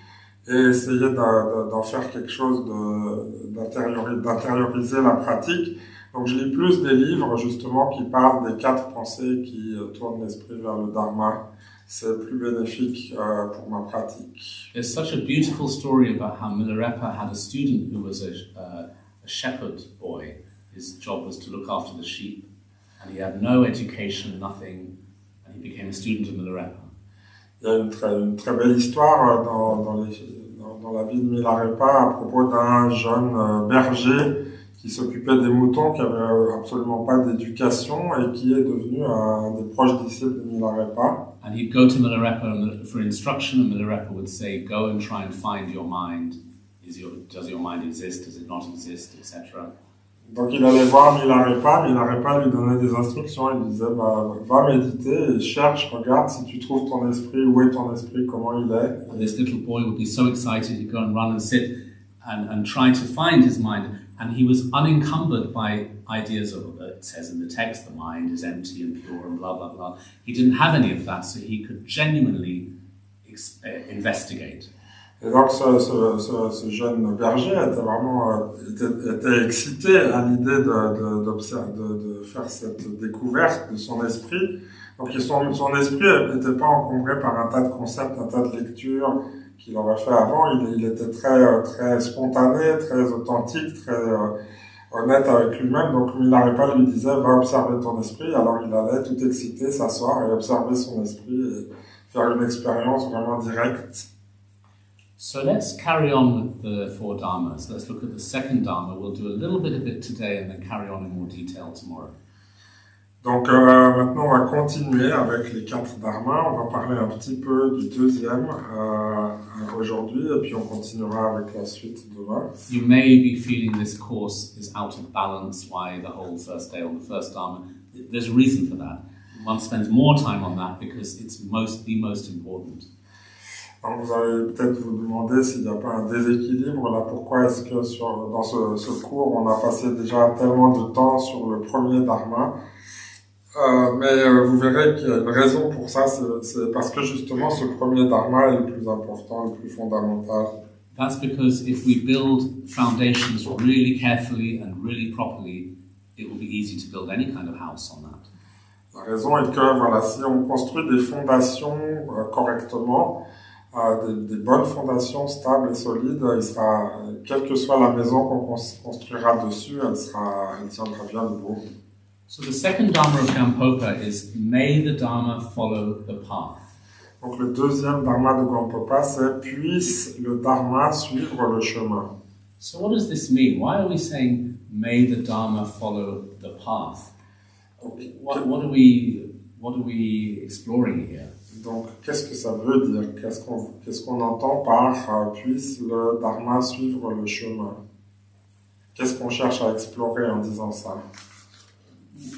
et essayer d'en faire quelque chose, d'intérioriser la pratique. Donc je lis plus des livres justement qui parlent des 4 pensées qui tournent l'esprit vers le Dharma. C'est plus bénéfique pour ma pratique. There's such a beautiful story about how Milarepa had a student who was a shepherd boy. His job was to look after the sheep, and he had no education, nothing, and he became a student of Milarepa. Il y a une très belle histoire dans la vie de Milarepa à propos d'un jeune berger qui s'occupait des moutons, qui avait absolument pas d'éducation et qui est devenu un des proches disciples de Milarepa. And he'd go to Milarepa for instruction, and Milarepa would say, "Go and try and find your mind. Does your mind exist? Does it not exist, etc." Donc il allait voir Milarepa lui donnait des instructions, il disait va méditer et cherche, regarde si tu trouves ton esprit, où est ton esprit, comment il est. And this little boy would be so excited, he'd go and run and sit and try to find his mind. And he was unencumbered by ideas of, it says in the text, the mind is empty and pure and blah, blah, blah. He didn't have any of that, so he could genuinely investigate. Et donc ce jeune berger était vraiment était excité à l'idée de faire cette découverte de son esprit. Donc son esprit n'était pas encombré par un tas de concepts, un tas de lectures qu'il aurait fait avant. Il était très spontané, très authentique, très honnête avec lui-même. Donc Milarepa lui disait va observer ton esprit. Alors il allait tout excité s'asseoir et observer son esprit et faire une expérience vraiment directe. So let's carry on with the 4 dharmas. Let's look at the second dharma. We'll do a little bit of it today and then carry on in more detail tomorrow. Donc maintenant on va continuer avec les 4 dharmas. On va parler un petit peu du deuxième aujourd'hui et puis on continuera avec la suite demain. You may be feeling this course is out of balance. Why the whole first day on the first dharma? There's a reason for that. One spends more time on that because it's the most important. Donc vous allez peut-être vous demander s'il n'y a pas un déséquilibre là. Pourquoi est-ce que dans ce cours on a passé déjà tellement de temps sur le premier dharma? Mais vous verrez qu'il y a une raison pour ça, c'est parce que justement ce premier dharma est le plus important, le plus fondamental. That's because if we build foundations really carefully and really properly, it will be easy to build any kind of house on that. La raison est que voilà, si on construit des fondations correctement, des bonnes fondations stables et solides, quelle que soit la maison qu'on construira dessus, elle tiendra bien debout. So the second dharma of Gampopa is may the dharma follow the path. Donc le deuxième dharma de Gampopa, c'est puisse le dharma suivre le chemin. So what does this mean? Why are we saying may the dharma follow the path? What are we exploring here? Donc, qu'est-ce que ça veut dire? Qu'est-ce qu'on entend par puisse le dharma suivre le chemin? Qu'est-ce qu'on cherche à explorer en disant ça?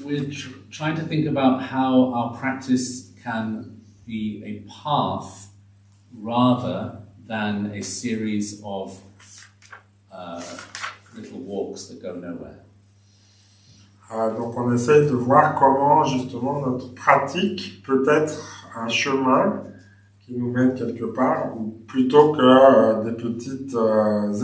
We're trying to think about how our practice can be a path rather than a series of little walks that go nowhere. Donc on essaye de voir comment justement notre pratique peut être un chemin qui nous mène quelque part, ou plutôt que des petites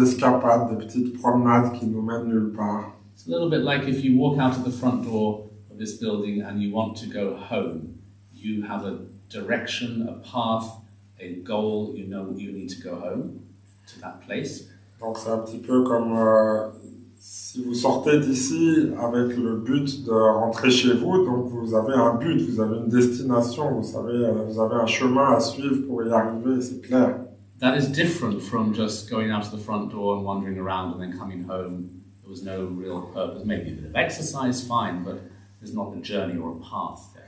escapades, des petites promenades qui nous mènent nulle part. It's a little bit like if you walk out of the front door of this building and you want to go home. You have a direction, a path, a goal, you know you need to go home to that place. Donc c'est un petit peu comme si vous sortez d'ici avec le but de rentrer chez vous, donc vous avez un but, vous avez une destination, vous avez un chemin à suivre pour y arriver, c'est clair. That is different from just going out of the front door and wandering around and then coming home. There was no real purpose. Maybe a bit of exercise, fine, but there's not a journey or a path there.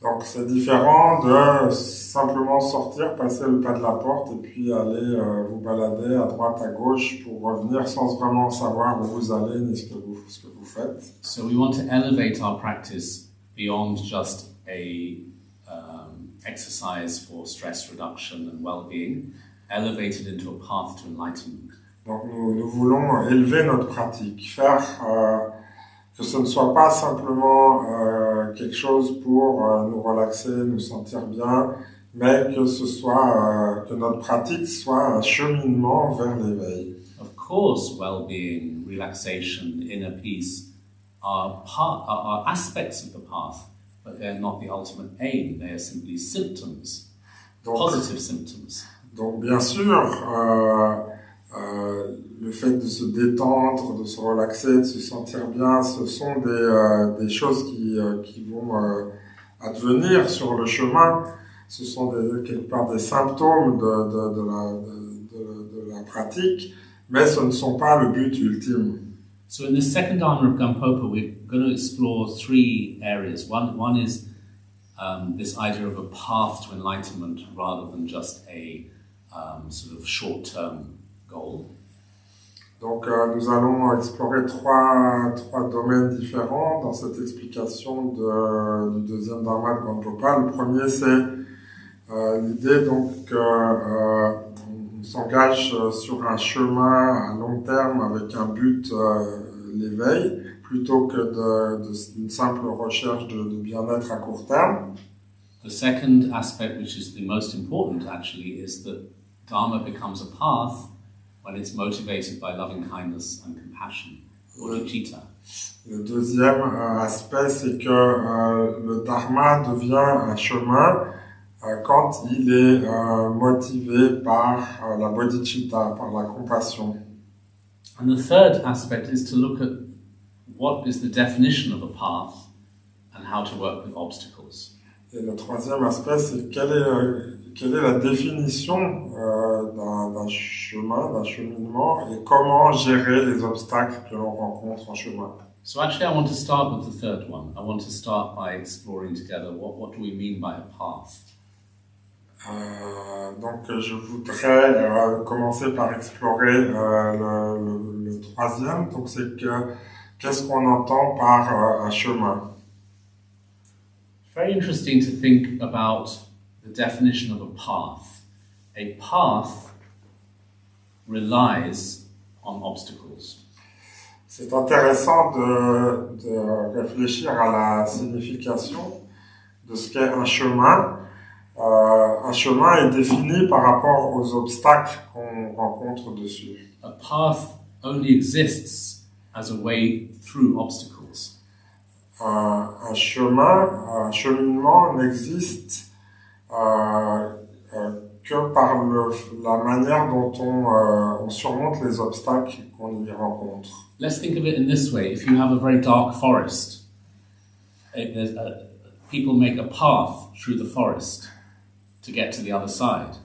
Donc c'est différent de simplement sortir, passer le pas de la porte et puis aller vous balader à droite, à gauche pour revenir sans vraiment savoir où vous allez ni ce que vous faites. So we want to elevate our practice beyond just a exercise for stress reduction and well-being, elevate it into a path to enlightenment. Donc nous voulons élever notre pratique, faire que ce ne soit pas simplement quelque chose pour nous relaxer, nous sentir bien, mais que ce soit que notre pratique soit un cheminement vers l'éveil. Of course, well-being, relaxation, inner peace are aspects of the path, but they're not the ultimate aim. They are simply symptoms, positive symptoms. Donc bien sûr, le fait de se détendre, de se relaxer, de se sentir bien, ce sont des choses qui vont advenir sur le chemin. Ce sont quelque part des symptômes de la pratique, mais ce ne sont pas le but ultime. So in the second Dharma of Gampopa, we're going to explore three areas. One is this idea of a path to enlightenment rather than just a sort of short-term goal. Donc nous allons explorer trois domaines différents dans cette explication du deuxième Dharma de Gampopa. Le premier, c'est l'idée donc qu'on s'engage sur un chemin à long terme avec un but, l'éveil, plutôt que d'une simple recherche de bien-être à court terme. The second aspect, which is the most important actually, is that Dharma becomes a path when it's motivated by loving kindness and compassion, bodhicitta. Le deuxième aspect, c'est que le Dharma devient un chemin quand il est motivé par la bodhicitta, par la compassion. And the third aspect is to look at what is the definition of a path and how to work with obstacles. Et le troisième aspect, c'est quelle est la définition d'un chemin, d'un cheminement, et comment gérer les obstacles que l'on rencontre en chemin. So actually I want to start with the third one. I want to start by exploring together what do we mean by a path. Donc je voudrais commencer par explorer le troisième. Donc c'est qu'est-ce qu'on entend par un chemin. Very interesting to think about the definition of a path. A path relies on obstacles. C'est intéressant de réfléchir à la signification de ce qu'est un chemin. Un chemin est défini par rapport aux obstacles qu'on rencontre dessus. A path only exists as a way through obstacles. Un cheminement n'existe que par la manière dont on surmonte les obstacles qu'on y rencontre. Let's think of it in this way. If you have a very dark forest, people make a path through the forest to get to the other side.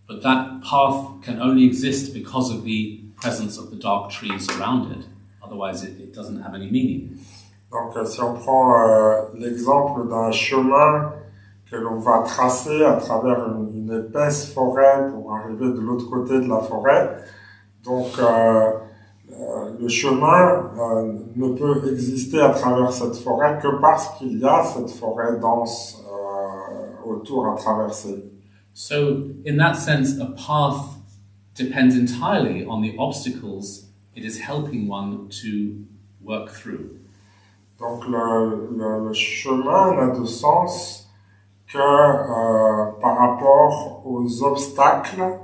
But that path can only exist because of the presence of the dark trees around it. Otherwise, it doesn't have any meaning. Donc, si on prend l'exemple d'un chemin que l'on va tracer à travers une épaisse forêt pour arriver de l'autre côté de la forêt, donc le chemin ne peut exister à travers cette forêt que parce qu'il y a cette forêt dense autour à traverser. So, in that sense, a path depends entirely on the obstacles it is helping one to work through. Donc le chemin n'a de sens que par rapport aux obstacles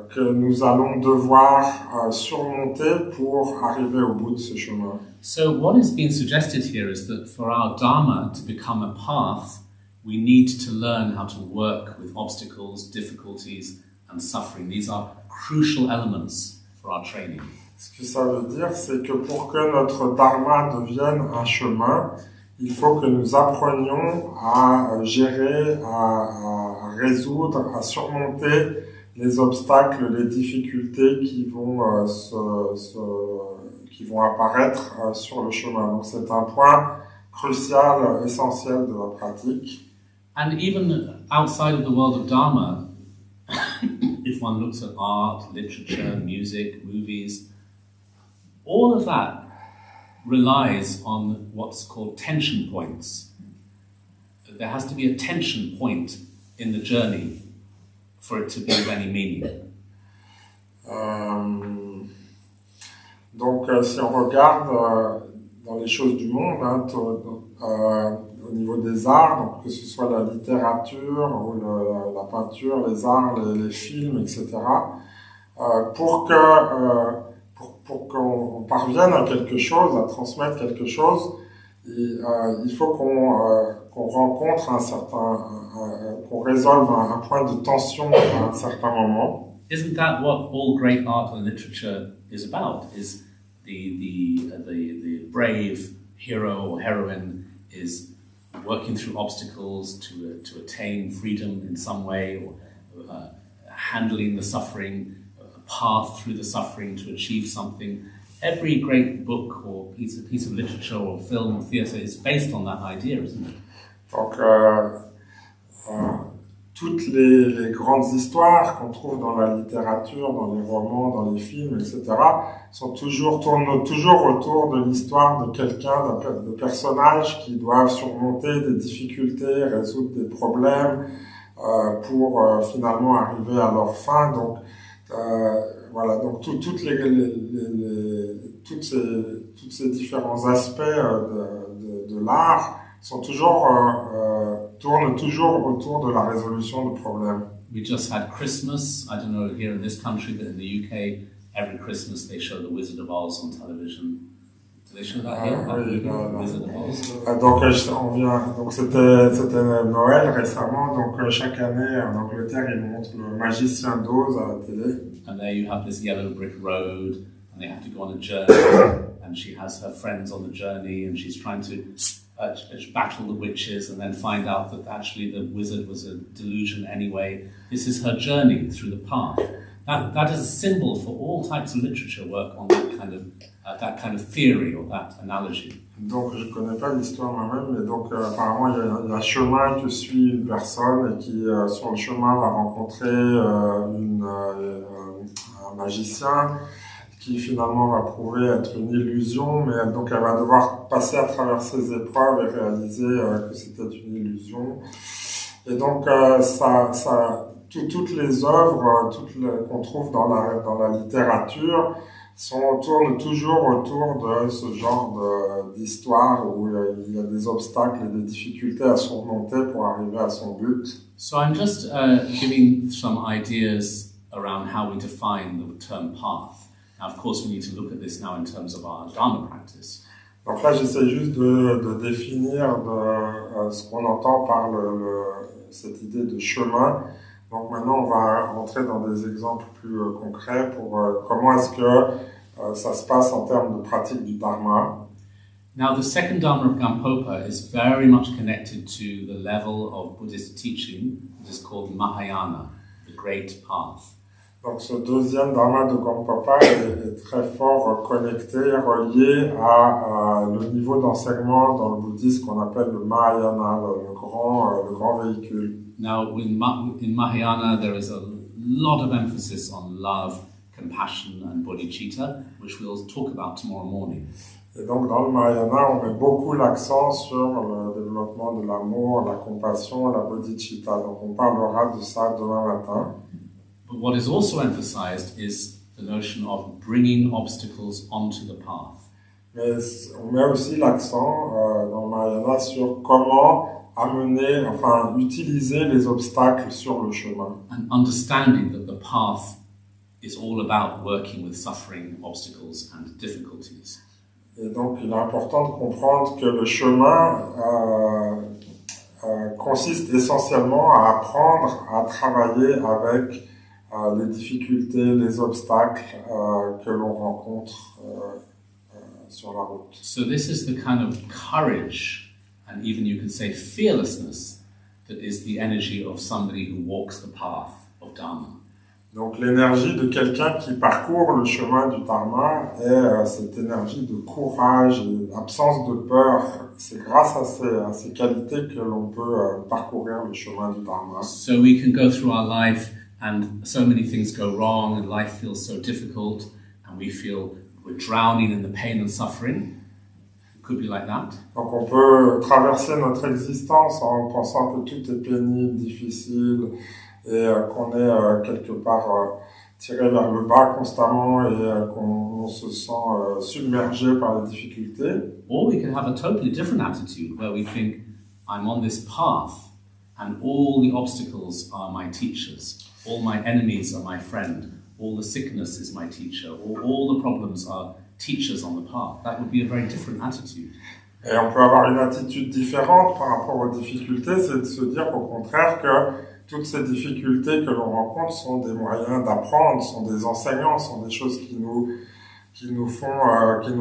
que nous allons devoir surmonter pour arriver au bout de ce chemin. So what is being suggested here is that for our Dharma to become a path, we need to learn how to work with obstacles, difficulties, and suffering. These are crucial elements for our training. Ce que ça veut dire, c'est que pour que notre Dharma devienne un chemin, il faut que nous apprenions à gérer, à résoudre, à surmonter les obstacles, les difficultés qui vont apparaître sur le chemin. Donc c'est un point crucial, essentiel de la pratique. And even outside of the world of Dharma, if one looks at art, literature, music, movies, all of that relies on what's called tension points. There has to be a tension point in the journey for it to be of any meaning. Donc, si on regarde dans les choses du monde, au niveau des arts, donc que ce soit la littérature ou la peinture, les arts, les films, etc., pour qu'on parvienne à quelque chose, à transmettre quelque chose, il faut qu'on rencontre qu'on résolve un point de tension à un certain moment. Isn't that what all great art and literature is about? Is the brave hero or heroine is working through obstacles to attain freedom in some way, or handling the suffering, a path through the suffering to achieve something. Every great book or piece of literature or film or theatre is based on that idea, isn't it? Donc, toutes les grandes histoires qu'on trouve dans la littérature, dans les romans, dans les films, etc., tournent toujours autour de l'histoire de quelqu'un, de personnages qui doivent surmonter des difficultés, résoudre des problèmes pour finalement arriver à leur fin. Donc, voilà. Donc, tous ces différents aspects de l'art tournent toujours autour de la résolution de problèmes. We just had Christmas. I don't know here in this country, but in the UK, every Christmas they show The Wizard of Oz on television. Do they show that here? Oui, Wizard of Oz. Donc c'était Noël récemment. Donc chaque année en Angleterre, ils montrent le magicien d'Oz à la télé. And there you have this yellow brick road, and they have to go on a journey. And she has her friends on the journey, and she's trying to battle the witches and then find out that actually the wizard was a delusion anyway. This is her journey through the path. That is a symbol for all types of literature work on that kind of theory or that analogy. Donc je connais pas l'histoire moi-même, mais donc apparemment il y a un chemin que suit une personne et qui sur le chemin va rencontrer un magicien qui finalement va prouver être une illusion, mais donc elle va devoir passer à travers ces épreuves et réaliser que c'était une illusion. Et donc toutes les œuvres qu'on trouve dans la littérature tournent toujours autour de ce genre d'histoire où il y a des obstacles et des difficultés à surmonter pour arriver à son but. So I'm just giving some ideas around how we define the term path. Now, of course, we need to look at this now in terms of our Dharma practice. Donc là, j'essaie juste de définir ce qu'on entend par cette idée de chemin. Donc maintenant, on va rentrer dans des exemples plus concrets pour comment est-ce que ça se passe en termes de pratique du Dharma. Now, the second Dharma of Gampopa is very much connected to the level of Buddhist teaching, which is called Mahayana, the Great Path. Donc ce deuxième Dharma de Gampopa est très fort connecté, relié à le niveau d'enseignement dans le bouddhisme qu'on appelle le Mahayana, le grand véhicule. Now, in Mahayana, there is a lot of emphasis on love, compassion, and bodhicitta, which we'll talk about tomorrow morning. Et donc, dans le Mahayana, on met beaucoup l'accent sur le développement de l'amour, la compassion, la bodhicitta. Donc, on parlera de ça demain matin. But what is also emphasized is the notion of bringing obstacles onto the path. Mais on met aussi l'accent dans le Mahayana sur comment amener, enfin utiliser les obstacles sur le chemin. And understanding that the path is all about working with suffering, obstacles and difficulties. Et donc il est important de comprendre que le chemin consiste essentiellement à apprendre à travailler avec les difficultés, les obstacles que l'on rencontre sur la route. So this is the kind of courage, and even you could say fearlessness, that is the energy of somebody who walks the path of Dharma. Donc l'énergie de quelqu'un qui parcourt le chemin du Dharma est cette énergie de courage et d'absence de peur. C'est grâce à ces qualités que l'on peut parcourir le chemin du Dharma. So we can go through our life and so many things go wrong and life feels so difficult and we feel we're drowning in the pain and suffering. It could be like that. Donc on peut traverser notre existence en pensant que tout est pénible, difficile et qu'on est quelque part tiré vers le bas constamment et qu'on se sent submergé par les difficultés. Or we can have a totally different attitude where we think, I'm on this path and all the obstacles are my teachers, all my enemies are my friend, all the sickness is my teacher, or all the problems are teachers on the path. That would be a very different attitude. Et on peut avoir une attitude différente par rapport aux difficultés, c'est de se dire au contraire que toutes ces difficultés que l'on rencontre sont des moyens d'apprendre, sont des enseignants, sont des choses qui nous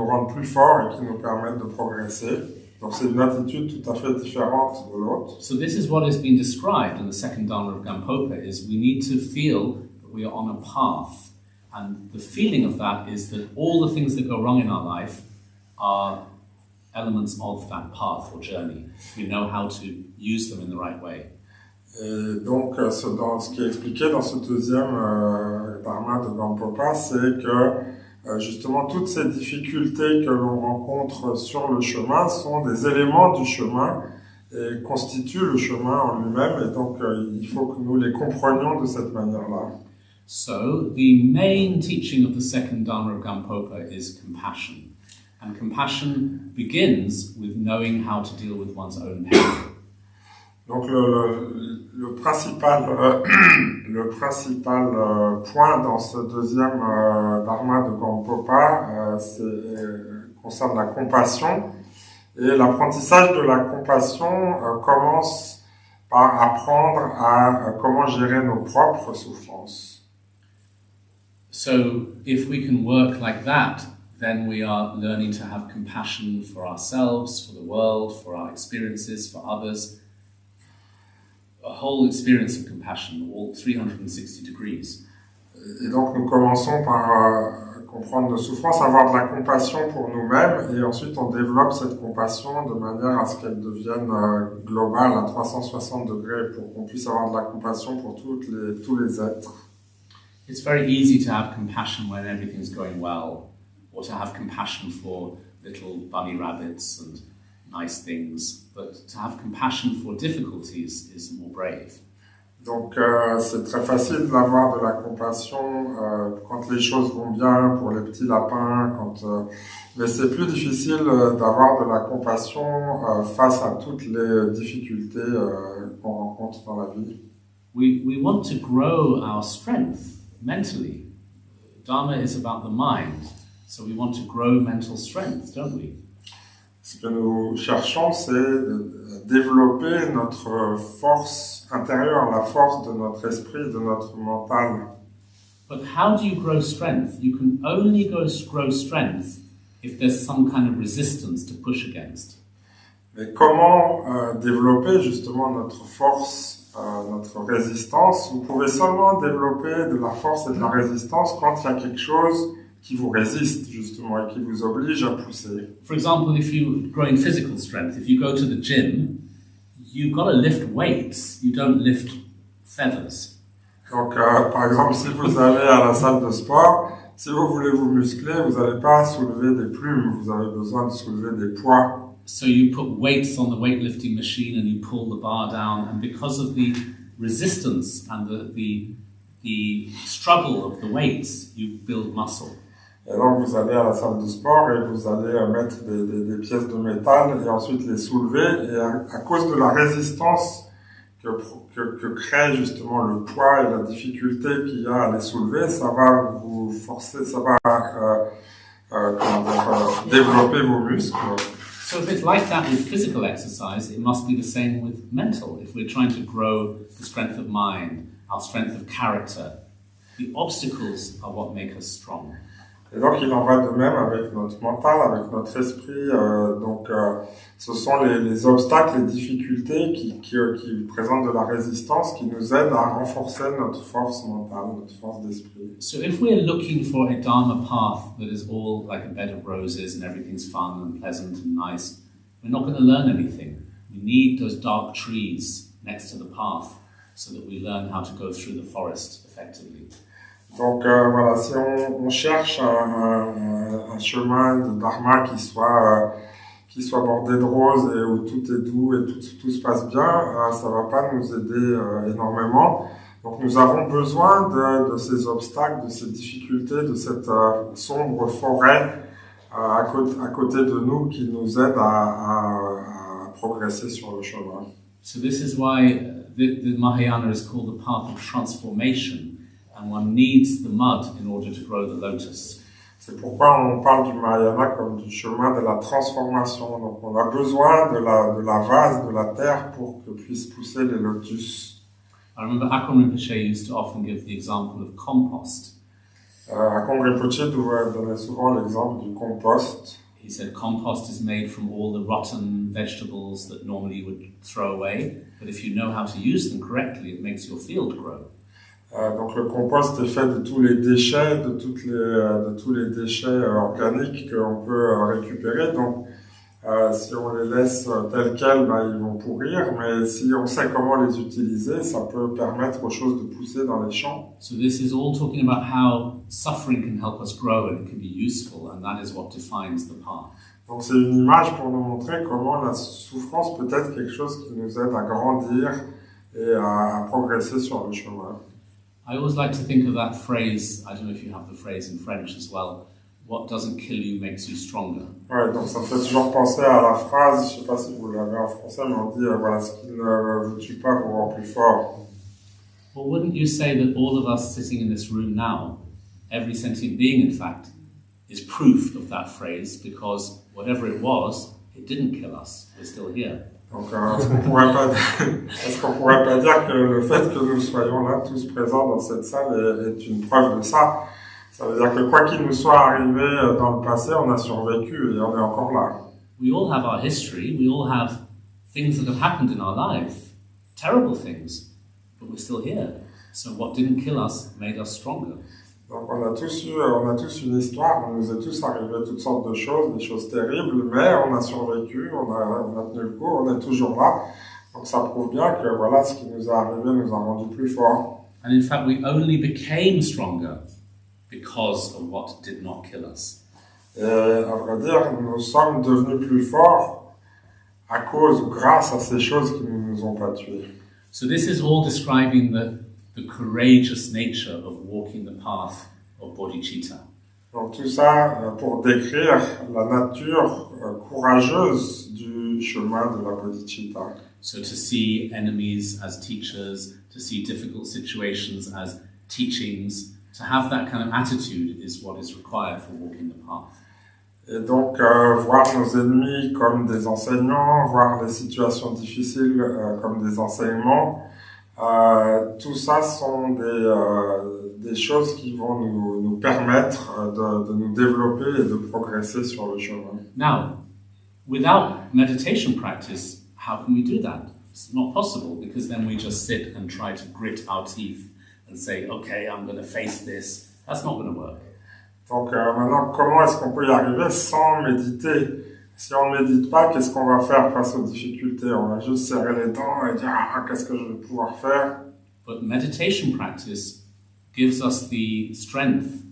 rendent plus forts et qui nous permettent de progresser. Donc c'est une attitude tout à fait différente de l'autre. So this is what has been described in the second Dharma of Gampopa, is we need to feel that we are on a path. And the feeling of that is that all the things that go wrong in our life are elements of that path or journey. We know how to use them in the right way. Et donc, ce qui est expliqué dans ce deuxième dharma de Gampopa, c'est que justement toutes ces difficultés que l'on rencontre sur le chemin sont des éléments du chemin et constituent le chemin en lui-même. Et donc, il faut que nous les comprenions de cette manière-là. So, the main teaching of the second Dharma of Gampopa is compassion. And compassion begins with knowing how to deal with one's own pain. Donc le principal point dans ce deuxième dharma de Gampopa concerne la compassion. Et l'apprentissage de la compassion commence par apprendre à comment gérer nos propres souffrances. So, if we can work like that, then we are learning to have compassion for ourselves, for the world, for our experiences, for others. A whole experience of compassion, all 360 degrees. Et donc nous commençons par comprendre nos souffrances, avoir de la compassion pour nous-mêmes, et ensuite on développe cette compassion de manière à ce qu'elle devienne globale à 360 degrés, pour qu'on puisse avoir de la compassion pour tous les êtres. It's very easy to have compassion when everything's going well, or to have compassion for little bunny rabbits and nice things, but to have compassion for difficulties is more brave. Donc c'est très facile d'avoir de la compassion quand les choses vont bien pour les petits lapins, mais c'est plus difficile d'avoir de la compassion face à toutes les difficultés qu'on rencontre dans la vie. We want to grow our strength mentally. Dharma is about the mind, so we want to grow mental strength, don't we? Ce que nous cherchons, c'est de développer notre force intérieure, la force de notre esprit, de notre mental. But how do you grow strength? You can only grow strength if there's some kind of resistance to push against. Mais comment développer justement notre force, notre résistance? Vous pouvez seulement développer de la force et de la résistance quand il y a quelque chose qui vous résiste justement et qui vous oblige à pousser. For example, if you're growing physical strength, if you go to the gym, you've got to lift weights, you don't lift feathers. Donc, par exemple, si vous allez à la salle de sport, si vous voulez vous muscler, vous n'allez pas soulever des plumes, vous avez besoin de soulever des poids. So you put weights on the weightlifting machine and you pull the bar down, and because of the resistance and the the struggle of the weights, you build muscle. Et donc vous allez à la salle de sport et vous allez mettre des pièces de métal et ensuite les soulever. Et à cause de la résistance que crée justement le poids et la difficulté qu'il y a à les soulever, ça va vous forcer, ça va développer vos muscles. So if it's like that with physical exercise, it must be the same with mental. If we're trying to grow the strength of mind, our strength of character, the obstacles are what make us strong. Et donc il en va de même avec notre mental, avec notre esprit. Ce sont les obstacles, les difficultés qui présentent de la résistance, qui nous aident à renforcer notre force mentale, notre force d'esprit. So if we're looking for a Dharma path that is all like a bed of roses and everything's fun and pleasant and nice, we're not going to learn anything. We need those dark trees next to the path so that we learn how to go through the forest effectively. Donc voilà, si on cherche un chemin de dharma qui soit bordé de roses et où tout est doux et tout se passe bien, ça va pas nous aider énormément. Donc nous avons besoin de ces obstacles, de ces difficultés, de cette sombre forêt à côté de nous qui nous aide à progresser sur le chemin. So this is why the Mahayana is called the path of transformation. And one needs the mud in order to grow the lotus. C'est pourquoi on parle du Mahayana comme du chemin de la transformation. Donc on a besoin de la vase, de la terre pour que puissent pousser les lotus. I remember Akron Rinpoche used to often give the example of compost. Akron Rinpoche donnait souvent l'exemple du compost. He said compost is made from all the rotten vegetables that normally you would throw away, but if you know how to use them correctly, it makes your field grow. Donc le compost est fait de tous les déchets, de tous les déchets organiques qu'on peut récupérer. Donc si on les laisse tels quels, ils vont pourrir. Mais si on sait comment les utiliser, ça peut permettre aux choses de pousser dans les champs. So this is all talking about how suffering can help us grow and it can be useful, and that is what defines the path. Donc c'est une image pour nous montrer comment la souffrance peut être quelque chose qui nous aide à grandir et à progresser sur le chemin. I always like to think of that phrase, I don't know if you have the phrase in French as well, what doesn't kill you makes you stronger. Ouais, donc ça me fait toujours penser à la phrase, je sais pas si vous l'avez en français, mais on dit, voilà, ce qui ne vous tue pas vous rend plus fort. Well, wouldn't you say that all of us sitting in this room now, every sentient being in fact, is proof of that phrase, because whatever it was, it didn't kill us, we're still here. Donc, est-ce qu'on pourrait pas dire que le fait que nous soyons là, tous présents dans cette salle, est une preuve de ça? Ça veut dire que quoi qu'il nous soit arrivé dans le passé, on a survécu et on est encore là. We all have our history, we all have things that have happened in our life, terrible things, but we're still here. So what didn't kill us made us stronger. Donc on a tous une histoire, on nous est tous arrivé toutes sortes de choses, des choses terribles, mais on a survécu, on a tenu le coup, on est toujours là. Donc ça prouve bien que voilà, ce qui nous est arrivé nous a rendu plus forts. And in fact, we only became stronger because of what did not kill us. Et à vrai dire, nous sommes devenus plus forts à cause ou grâce à ces choses qui ne nous ont pas tués. So this is all describing the courageous nature of walking the path of bodhicitta. Donc tout ça pour décrire la nature courageuse du chemin de la bodhicitta. So to see enemies as teachers, to see difficult situations as teachings, to have that kind of attitude is what is required for walking the path. Et donc voir nos ennemis comme des enseignants, voir les situations difficiles comme des enseignements, tout ça sont des choses qui vont nous permettre de nous développer et de progresser sur le chemin. Now, without meditation practice, how can we do that? It's not possible, because then we just sit and try to grit our teeth and say, okay, I'm going to face this. That's not going to work. Donc maintenant, comment est-ce qu'on peut y arriver sans méditer? Si on ne médite pas, qu'est-ce qu'on va faire face aux difficultés? On va juste serrer les dents et dire qu'est-ce que je vais pouvoir faire? But meditation practice gives us the strength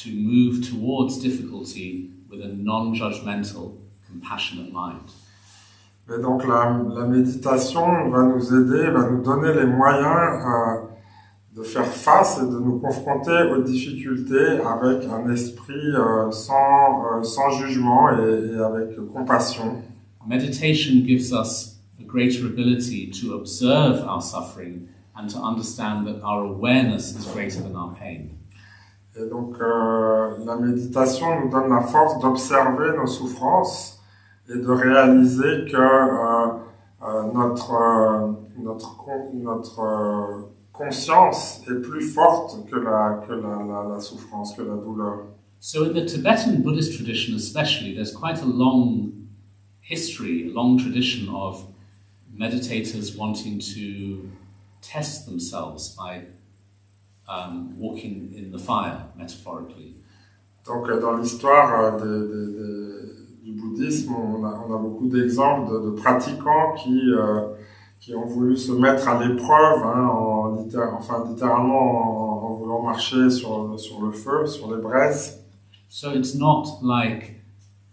to move towards difficulty with a non-judgmental, compassionate mind. Et donc la méditation va nous aider, va nous donner les moyens de faire face et de nous confronter aux difficultés avec un esprit sans jugement et avec compassion. Meditation gives us a greater ability to observe our suffering and to understand that our awareness is greater than our pain. Et donc la méditation nous donne la force d'observer nos souffrances et de réaliser que notre conscience est plus forte que la souffrance, que la douleur. So in the Tibetan Buddhist tradition especially, there's quite a long history, a long tradition of meditators wanting to test themselves by walking in the fire, metaphorically. Donc dans l'histoire du bouddhisme, on a beaucoup d'exemples de pratiquants qui ont voulu se mettre à l'épreuve, littéralement en voulant marcher sur le feu, sur les braises. So it's not like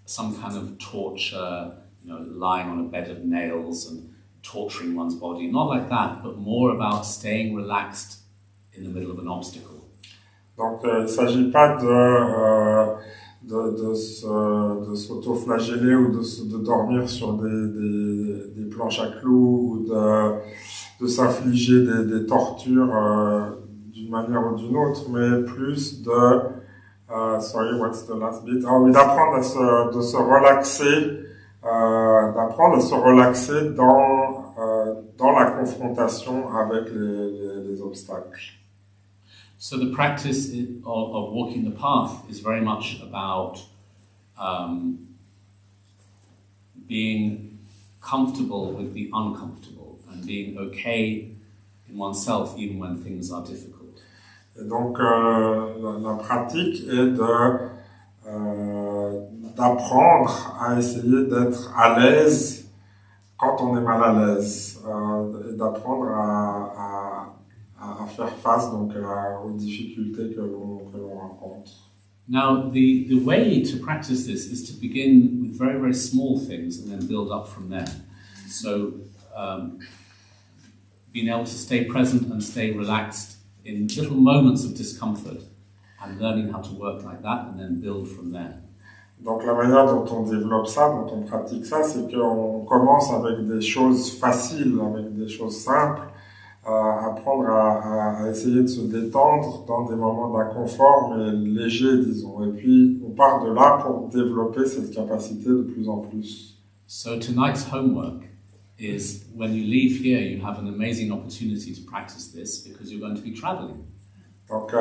some kind of torture, lying on a bed of nails and torturing one's body, not like that, but more about staying relaxed in the middle of an obstacle. Donc il ne s'agit pas de s'auto-flageller ou de dormir sur des planches à clous ou de s'infliger des tortures d'une manière ou d'une autre, mais plus sorry, what's the last bit? Oui, d'apprendre à se relaxer dans la confrontation avec les obstacles. So the practice of walking the path is very much about being comfortable with the uncomfortable and being okay in oneself even when things are difficult. Et donc la pratique est d'apprendre à essayer d'être à l'aise quand on est mal à l'aise, et d'apprendre à faire face donc aux difficultés que l'on rencontre. Now, the way to practice this is to begin with very, very small things and then build up from there. So, being able to stay present and stay relaxed in little moments of discomfort and learning how to work like that and then build from there. Donc la manière dont on développe ça, dont on pratique ça, c'est qu'on commence avec des choses faciles, avec des choses simples, apprendre à essayer de se détendre dans des moments d'inconfort, mais légers, disons. Et puis, on part de là pour développer cette capacité de plus en plus. So tonight's homework is when you leave here, you have an amazing opportunity to practice this because you're going to be traveling. Donc,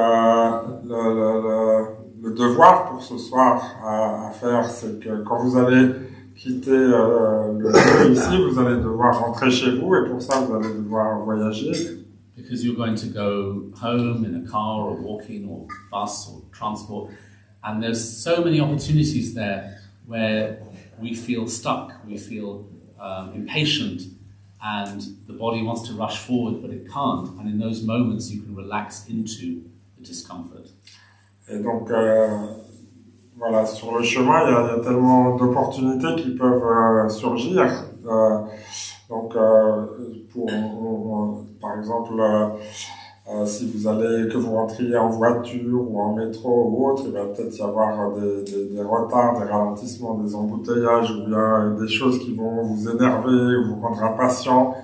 le devoir pour ce soir à faire, c'est que quand vous allez quitter le lieu ici, vous allez devoir rentrer chez vous et pour ça, vous allez devoir voyager. Because you're going to go home in a car or walking or bus or transport. And there's so many opportunities there where we feel stuck, we feel impatient, and the body wants to rush forward, but it can't. And in those moments, you can relax into the discomfort. Et donc, voilà, sur le chemin, il y a tellement d'opportunités qui peuvent surgir. Donc, par exemple, si que vous rentriez en voiture ou en métro ou autre, il va peut-être y avoir des retards, des ralentissements, des embouteillages ou bien des choses qui vont vous énerver ou vous rendre impatient.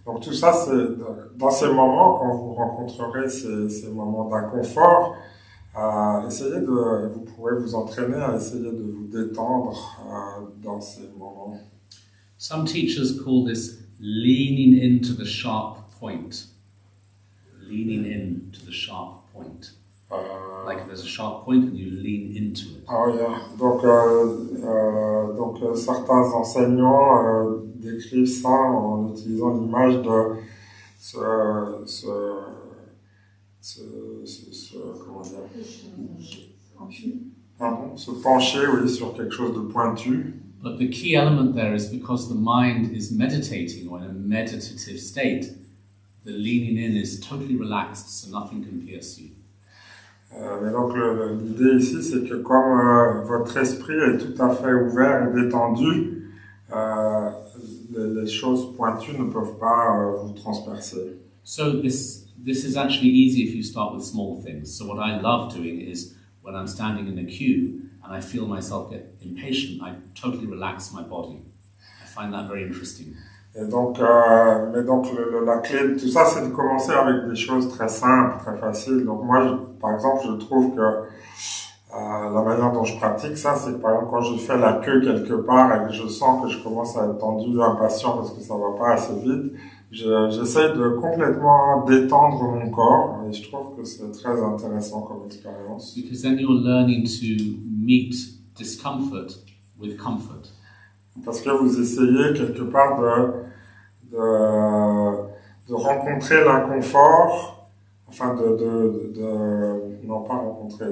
Donc tout ça, c'est dans ces moments, quand vous rencontrerez ces moments d'inconfort, vous pourrez vous entraîner à essayer de vous détendre dans ces moments. Some teachers call this leaning into the sharp point. Leaning into the sharp point. Like there's a sharp point and you lean into it. Ah oui, donc certains enseignants décrivent ça en utilisant l'image de se pencher, oui, sur quelque chose de pointu. But the key element there is because the mind is meditating or in a meditative state, the leaning in is totally relaxed, so nothing can pierce you. Mais donc l'idée ici, c'est que comme votre esprit est tout à fait ouvert et détendu, les choses pointues ne peuvent pas vous transpercer. So this is actually easy if you start with small things. So what I love doing is when I'm standing in a queue and I feel myself get impatient, I totally relax my body. I find that very interesting. Et donc, la clé de tout ça, c'est de commencer avec des choses très simples, très faciles. Donc moi, par exemple, je trouve que la manière dont je pratique ça, c'est que par exemple, quand je fais la queue quelque part et que je sens que je commence à être tendu, impatient parce que ça va pas assez vite, j'essaye de complètement détendre mon corps et je trouve que c'est très intéressant comme expérience. Because then you're learning to meet discomfort with comfort. Parce que vous essayez quelque part de rencontrer l'inconfort, enfin non pas rencontrer,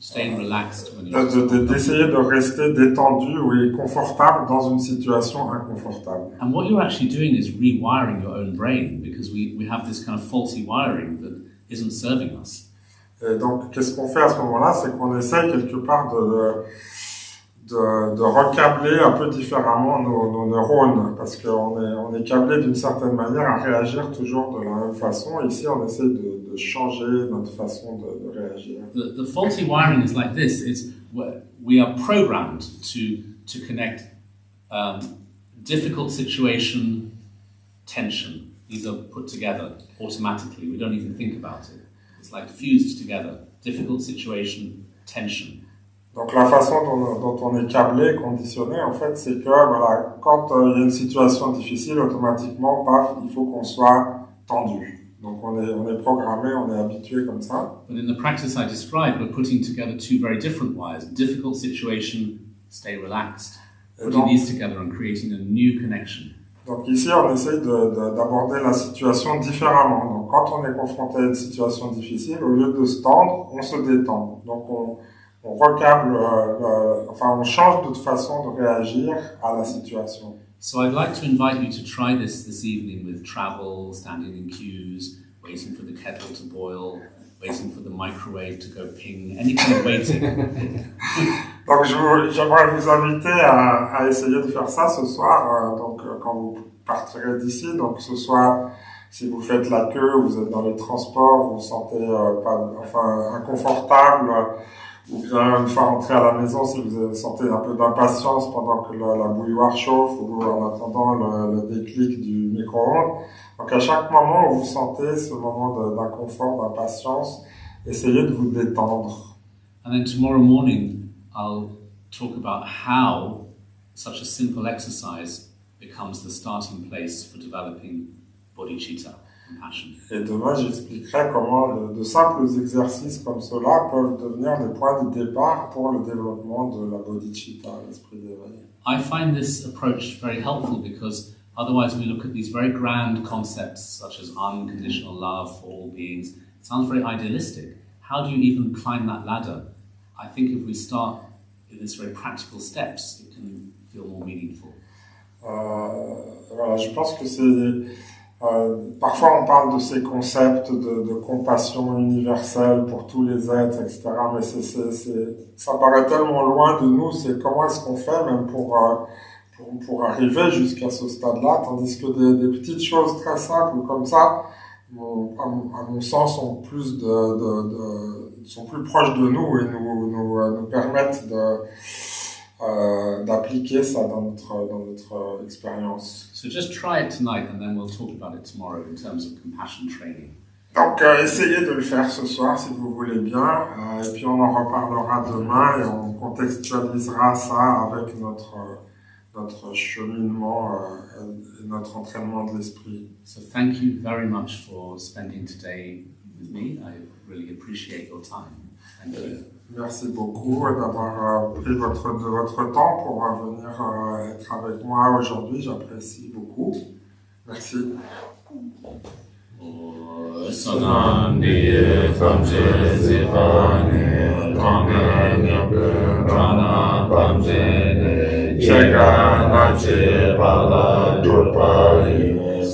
Staying relaxed when you're d'essayer de rester détendu ou confortable dans une situation inconfortable. And what you're actually doing is rewiring your own brain because we have this kind of faulty wiring that isn't serving us. Et donc, qu'est-ce qu'on fait à ce moment-là? C'est qu'on essaye quelque part de recabler un peu différemment nos neurones, parce qu'on est câblé d'une certaine manière à réagir toujours de la même façon. Ici, on essaie de changer notre façon de réagir. The faulty wiring is like this. We are programmed to connect difficult situation, tension. These are put together automatically. We don't even think about it. It's like fused together. Difficult situation, tension. Donc la façon dont on est câblé, conditionné, en fait, c'est que voilà, quand il y a une situation difficile, automatiquement, paf, il faut qu'on soit tendu. Donc on est programmé, on est habitué comme ça. But in the practice I described, we're putting together two very different wires. Difficult situation, stay relaxed. Putting these together and creating a new connection. Donc ici, on essaye d'aborder la situation différemment. Donc quand on est confronté à une situation difficile, au lieu de se tendre, on se détend. Donc on recable, on change de façon de réagir à la situation. So I'd like to invite you to try this evening with travel, standing in queues, waiting for the kettle to boil, waiting for the microwave to go ping, any kind of waiting. Donc j'aimerais vous inviter à essayer de faire ça ce soir, quand vous partirez d'ici, donc ce soir, si vous faites la queue, vous êtes dans les transports, vous vous sentez inconfortable, ou bien une fois rentré à la maison, si vous sentez un peu d'impatience pendant que la bouilloire chauffe ou en attendant le déclic du micro-ondes. Donc à chaque moment où vous sentez ce moment d'inconfort, d'impatience, essayez de vous détendre. And then tomorrow morning, I'll talk about how such a simple exercise becomes the starting place for developing bodhicitta, compassion. Et demain, j'expliquerai comment de simples exercices comme cela peuvent devenir des points de départ pour le développement de la bodhicitta, l'esprit d'éveil. I find this approach very helpful because otherwise we look at these very grand concepts such as unconditional love for all beings. It sounds very idealistic. How do you even climb that ladder? I think if we start in these very practical steps, it can feel more meaningful. Voilà, je pense que c'est... parfois on parle de ces concepts de compassion universelle pour tous les êtres, etc. Mais ça paraît tellement loin de nous, c'est comment est-ce qu'on fait même pour arriver jusqu'à ce stade-là, tandis que des petites choses très simples comme ça, à mon sens, sont plus proches de nous et nous permettent d'appliquer ça dans notre expérience. So just try it tonight and then we'll talk about it tomorrow in terms of compassion training. Donc essayez de le faire ce soir si vous voulez bien, et puis on en reparlera demain et on contextualisera ça avec notre cheminement et notre entraînement de l'esprit. So thank you very much for spending today with me. I really appreciate your time. Thank you. Merci beaucoup d'avoir pris votre temps pour venir être avec moi aujourd'hui. J'apprécie beaucoup. Merci. Chega na che pala durpa